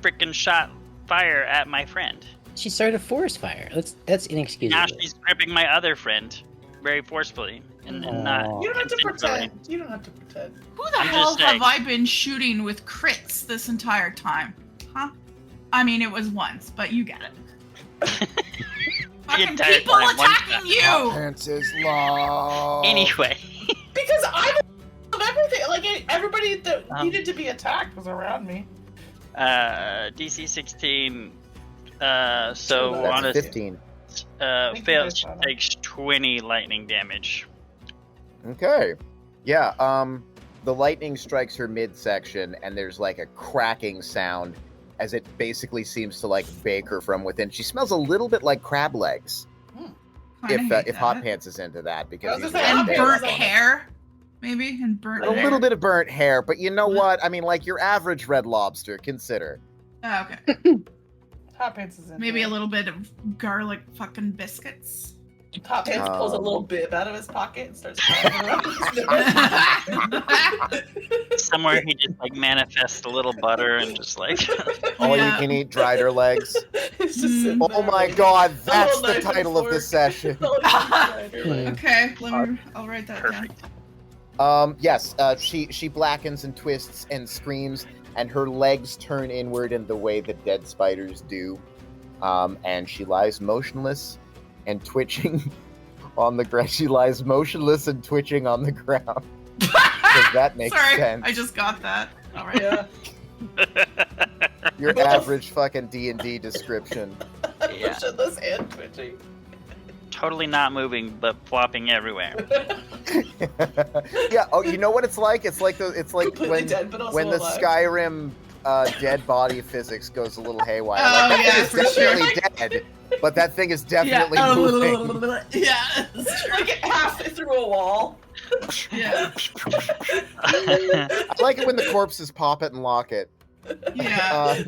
freaking shot fire at my friend. She started a forest fire. That's inexcusable. Now she's gripping my other friend very forcefully and not. Aw. You don't have to consensually. pretend. You don't have to pretend. Who the I'm hell just saying. have I been shooting with crits this entire time? Huh? I mean, it was once, but you get it. Fucking entire people time, one attacking you! Pants is long. Anyway, Because I of everything. Like everybody that Um, needed to be attacked was around me. DC 16. So That's on a 15. Thank you, fail, guys, she Anna. takes 20 lightning damage. Okay. Yeah, the lightning strikes her midsection, and there's like a cracking sound as it basically seems to like bake her from within. She smells a little bit like crab legs. Kinda hate If Hot that. Pants is into that, I because was he's gonna say, And Hot really Pants burnt dead. is- hair, maybe, and burnt A hair. little bit of burnt hair, but you know what? I mean, like your average Red Lobster, consider. Oh, okay. Hot Pants is in. Maybe a little bit of garlic fucking biscuits. Hot Pants pulls a Um, little bib out of his pocket and starts driving around. Somewhere he just like manifests a little butter and just like. All Yeah. you can eat Drider legs. It's just sitting Oh there my with god, a that's little the knife and title of the fork. session. Okay, I'll write that down. Perfect. Yes, she blackens and twists and screams, and her legs turn inward in the way that dead spiders do. And she lies motionless and twitching on the ground. She lies motionless and twitching on the ground. Does that make Sorry, sense? I just got that. All right. Yeah. Your average fucking D&D description. Yeah. Motionless and twitching. Totally not moving, but flopping everywhere. Yeah. Oh, you know what it's like? It's like Completely when dead, but also when the alive. Skyrim dead body physics goes a little haywire. Oh, Like, that yeah, thing is for sure. definitely dead, but that thing is definitely yeah. moving. Yeah. Like it half through a wall. Yeah. I like it when the corpses pop it and lock it. Yeah.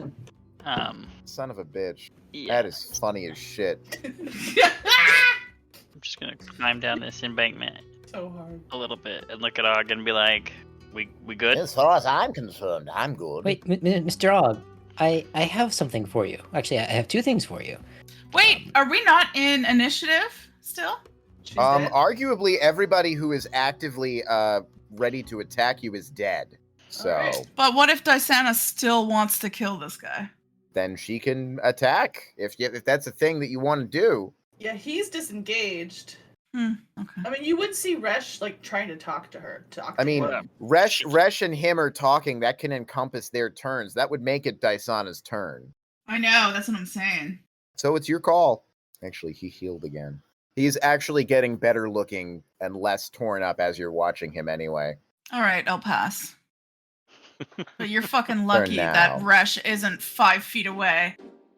Son of a bitch. Yeah. That is funny as shit. I'm just gonna climb down this embankment So hard. a little bit and look at Og and be like, "We good?" As far as I'm concerned, I'm good. Wait, Mr. Og, I have something for you. Actually, I have two things for you. Wait, are we not in initiative still? She's dead. Arguably, everybody who is actively ready to attack you is dead. So Alright. But what if Dysana still wants to kill this guy? then she can attack if that's a thing that you want to do. Yeah, he's disengaged. Okay. I mean, you would see Resh like trying to talk to her. I mean, Well, Resh and him are talking. That can encompass their turns. That would make it Dysana's turn. I know, that's what I'm saying. So it's your call. Actually, he healed again. He's actually getting better looking and less torn up as you're watching him anyway. All right, I'll pass. But you're fucking lucky now. that Resh isn't 5 feet away.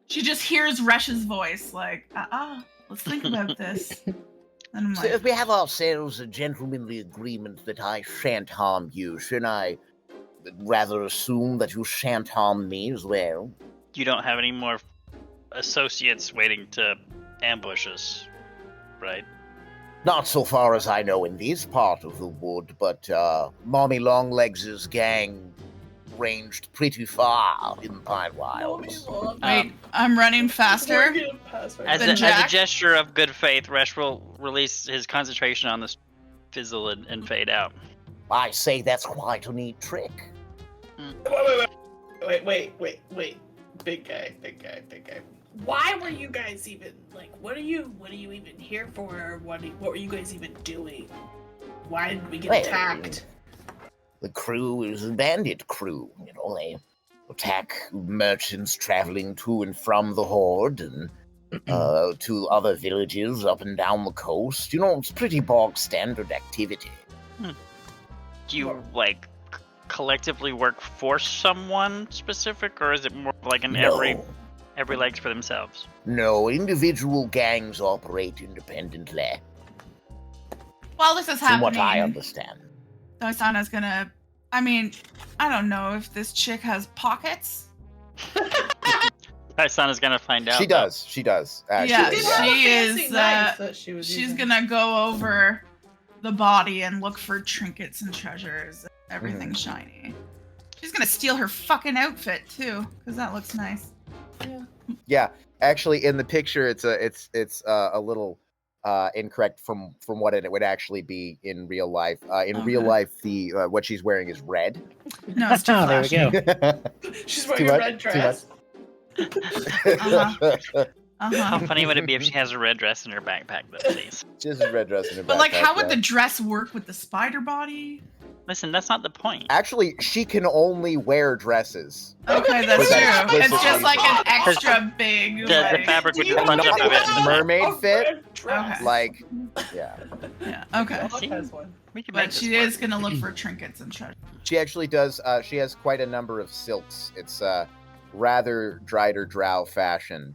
She just hears Resh's voice, like, let's think about this. And I'm So like, if we have ourselves a gentlemanly agreement that I shan't harm you, shouldn't I rather assume that you shan't harm me as well? You don't have any more associates waiting to ambush us, right? Not so far as I know in this part of the wood, but Mommy Longlegs' gang ranged pretty far in Pine Wilds. wait, I'm running faster. As Then a Jack? gesture of good faith, Resh will release his concentration on this fizzle and fade out. I say that's quite a neat trick. Wait. Big guy. Why were you guys even like? What are you even here for? What were you guys even doing? Why did we get Well, attacked? The crew is a bandit crew, they attack merchants traveling to and from the Horde, and to other villages up and down the coast. You know, it's pretty bog standard activity. Do you like collectively work for someone specific, or is it more like an No. every legs for themselves? No, individual gangs operate independently, While this is from what I happening, understand. Dysana's gonna. I mean, I don't know if this chick has pockets. Tysana's gonna find out. She though. does. She does. Actually, Yeah, Did yeah. have a she fancy is, knife that she was She's using. gonna go over the body and look for trinkets and treasures, and everything shiny. She's gonna steal her fucking outfit too, because that looks nice. Yeah, actually, in the picture, it's a little incorrect from what it would actually be in real life. In real Okay. life, the what she's wearing is red. No, it's too Oh, there we flashy. go. She's Too wearing a much? red Too dress. How Uh-huh. funny would it be if she has a red dress in her backpack, though, please? Just a red dress in her But like, backpack, how would yeah. the dress work with the spider body? Listen, that's not the point. Actually, she can only wear dresses. Okay, that's With that true. It's explicit just like an reason. extra big. The like- fabric would Do you just punch not up a bit. have mermaid a fit? red dress? Okay. Like, yeah. Yeah. Okay. Dog has one. We can make But this she work. is gonna look for trinkets and treasure. She actually does. She has quite a number of silks. It's rather Drider drow fashion.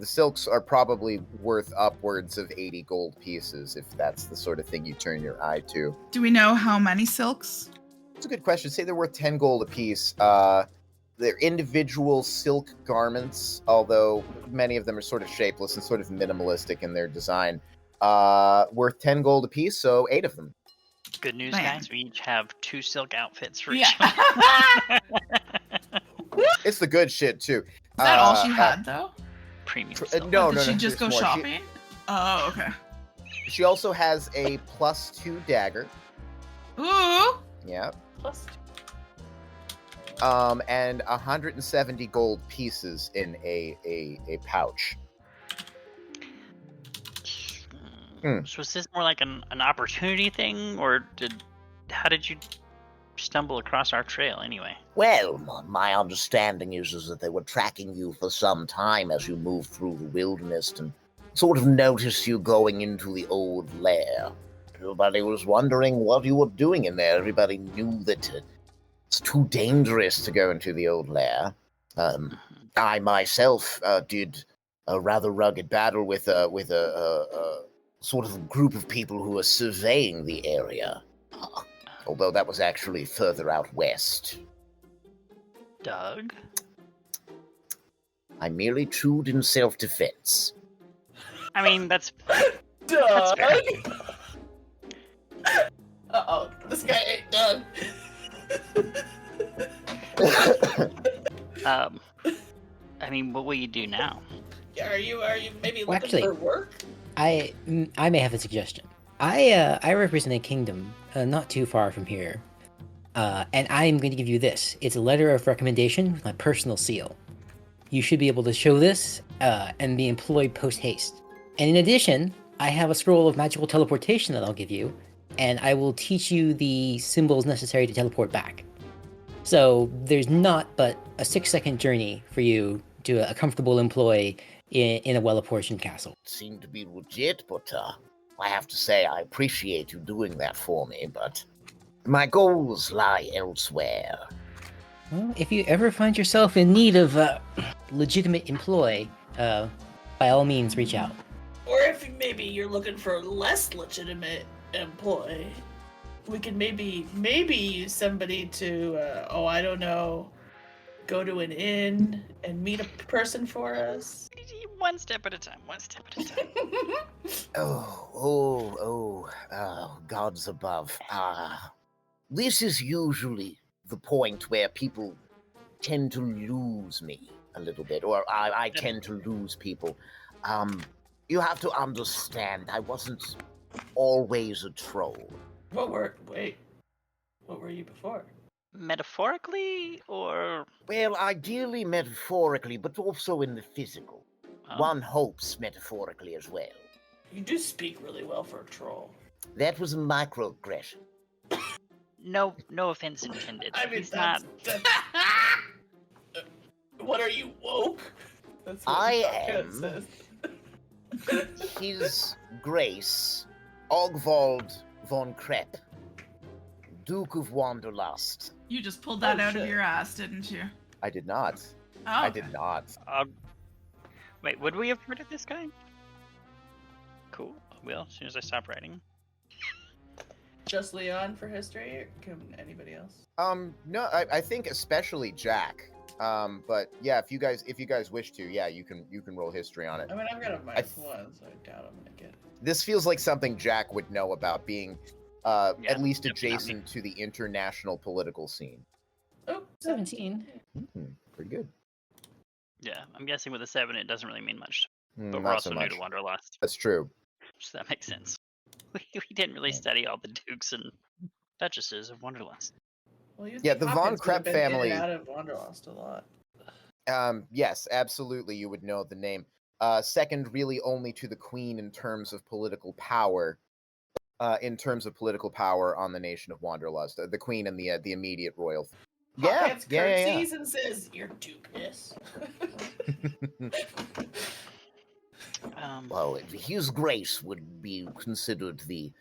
The silks are probably worth upwards of 80 gold pieces, if that's the sort of thing you turn your eye to. Do we know how many silks? It's a good question. Say they're worth 10 gold apiece. They're individual silk garments, although many of them are sort of shapeless and sort of minimalistic in their design. Worth 10 gold apiece, so 8 of them. Good news, Man. guys. We each have 2 silk outfits for Yeah. each other. It's the good shit, too. Is that all she had though? Premium no, silk. Or no, did no. she just go there's more. shopping? Oh, okay. She also has a +2 dagger. Ooh. Yeah. Plus And 170 gold pieces in a pouch. So was this more like an opportunity thing, or how did you stumble across our trail anyway? Well, my understanding is that they were tracking you for some time as you moved through the wilderness and sort of noticed you going into the old lair. Everybody was wondering what you were doing in there. Everybody knew that it's too dangerous to go into the old lair. I myself did a rather rugged battle with a sort of group of people who were surveying the area. Although that was actually further out west. Doug? I merely chewed in self-defense. I mean, that's Doug. fair. Uh-oh, this guy ain't done. I mean, what will you do now? Are you maybe Well, looking actually- for work? I may have a suggestion. I represent a kingdom not too far from here, and I am going to give you this. It's a letter of recommendation with my personal seal. You should be able to show this and be employed post haste. And in addition, I have a scroll of magical teleportation that I'll give you, and I will teach you the symbols necessary to teleport back. So there's not but a 6-second journey for you to a comfortable employ in a well-apportioned castle. It seemed to be legit, but I have to say I appreciate you doing that for me, but my goals lie elsewhere. Well, if you ever find yourself in need of legitimate employ, by all means, reach out. Or if maybe you're looking for a less legitimate employee, we could maybe use somebody to, I don't know, go to an inn and meet a person for us. One step at a time. One step at a time. Gods above. This is usually the point where people tend to lose me a little bit, or I tend to lose people. You have to understand, I wasn't always a troll. What were you before? Metaphorically, or Well, ideally metaphorically, but also in the physical. oh, One hopes metaphorically as well. You do speak really well for a troll. That was a microaggression. no offense intended. I mean, He's not. What are you, woke? That's what I the podcast am. says. His Grace, Ogvald von Krepp, Duke of Wanderlust. You just pulled that Oh, out of shit. your ass, didn't you? I did not. Oh, I okay. did not. Wait, would we have heard of this guy? Cool. Well, as soon as I stop writing. Just Leon for history, or can anybody else? No, I think especially Jack. But yeah, if you guys wish to, yeah, you can roll history on it. I mean, I've got a -1, so I doubt I'm gonna get it. This feels like something Jack would know about, being at least definitely. adjacent to the international political scene. Oh, 17. Pretty good. Yeah, I'm guessing with a 7 it doesn't really mean much. But we're Not also so new much. to Wanderlust, That's true. so that makes sense. We didn't really study all the dukes and duchesses of Wanderlust. Well, you Yeah, think the Von Hopkins would have Krepp been family- in and out of Wanderlust a lot. Yes, absolutely, you would know the name. Second, really, only to the Queen in terms of political power. On the nation of Wanderlust, the Queen and the immediate royal. Hopkins yeah. curtsies and says, "Your dukeness." Well, His Grace would be considered the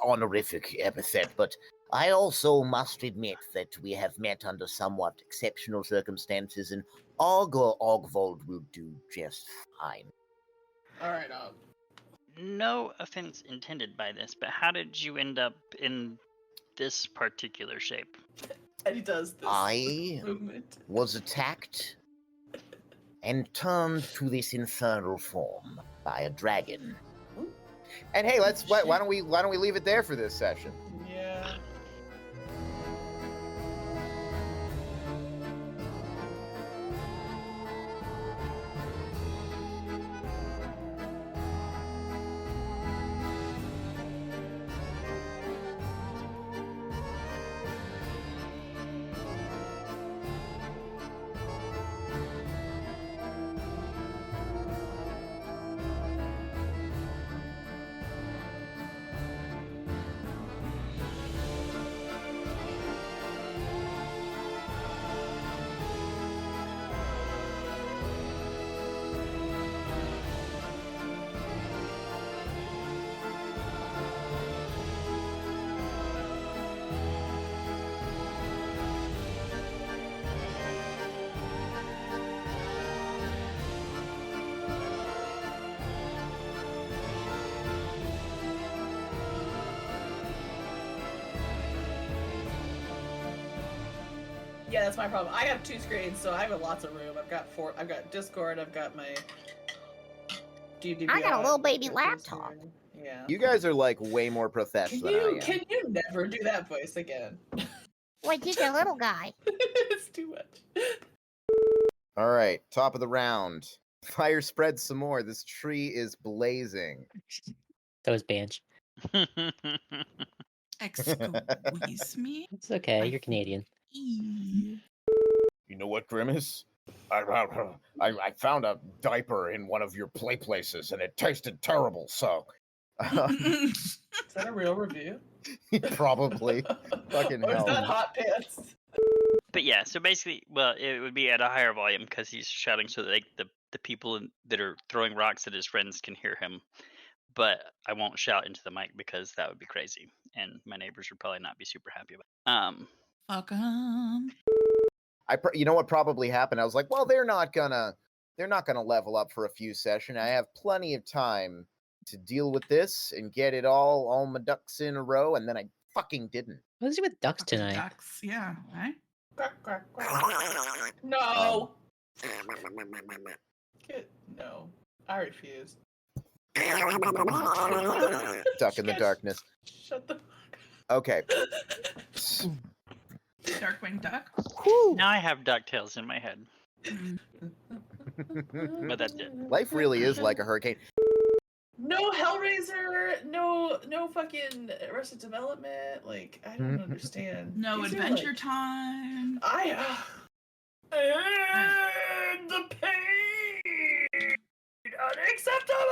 honorific epithet, but I also must admit that we have met under somewhat exceptional circumstances, and Ogvald will do just fine. All right, No offense intended by this, but how did you end up in this particular shape? and he does this I movement. was attacked and turned to this infernal form by a dragon. And hey, why don't we leave it there for this session? Yeah. Yeah, that's my problem. I have 2 screens, so I have lots of room. I've got Discord. I've got my DDBI. I got a little baby my laptop. computer. Yeah. You guys are like way more professional than I am. Can you never do that voice again? Wait, just a little guy. It's too much. All right, top of the round. Fire spreads some more. This tree is blazing. That was Banch. Excuse me? It's okay, you're Canadian. You know what, Grimace? I found a diaper in one of your play places, and it tasted terrible. So Is that a real review? Probably. Fucking Or is hell. that hot pants? But yeah, so basically, well, it would be at a higher volume because he's shouting so that the people that are throwing rocks at his friends can hear him. But I won't shout into the mic because that would be crazy, and my neighbors would probably not be super happy about it. Fuck 'em. You know what probably happened? I was like, well, they're not gonna level up for a few sessions. I have plenty of time to deal with this and get it all my ducks in a row, and then I fucking didn't. What is it with ducks Fucking tonight? Ducks, yeah, right? Quack, quack, quack. No. No. I refuse. Duck in the darkness. Shut the Okay. Darkwing Duck. Now I have DuckTales in my head, Mm. but that's it. Life really is like a hurricane. No Hellraiser, no fucking Arrested Development. Like, I don't understand. No These are, Adventure like, Time. And the pain unacceptable.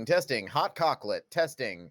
Testing. Hot cocklet. Testing.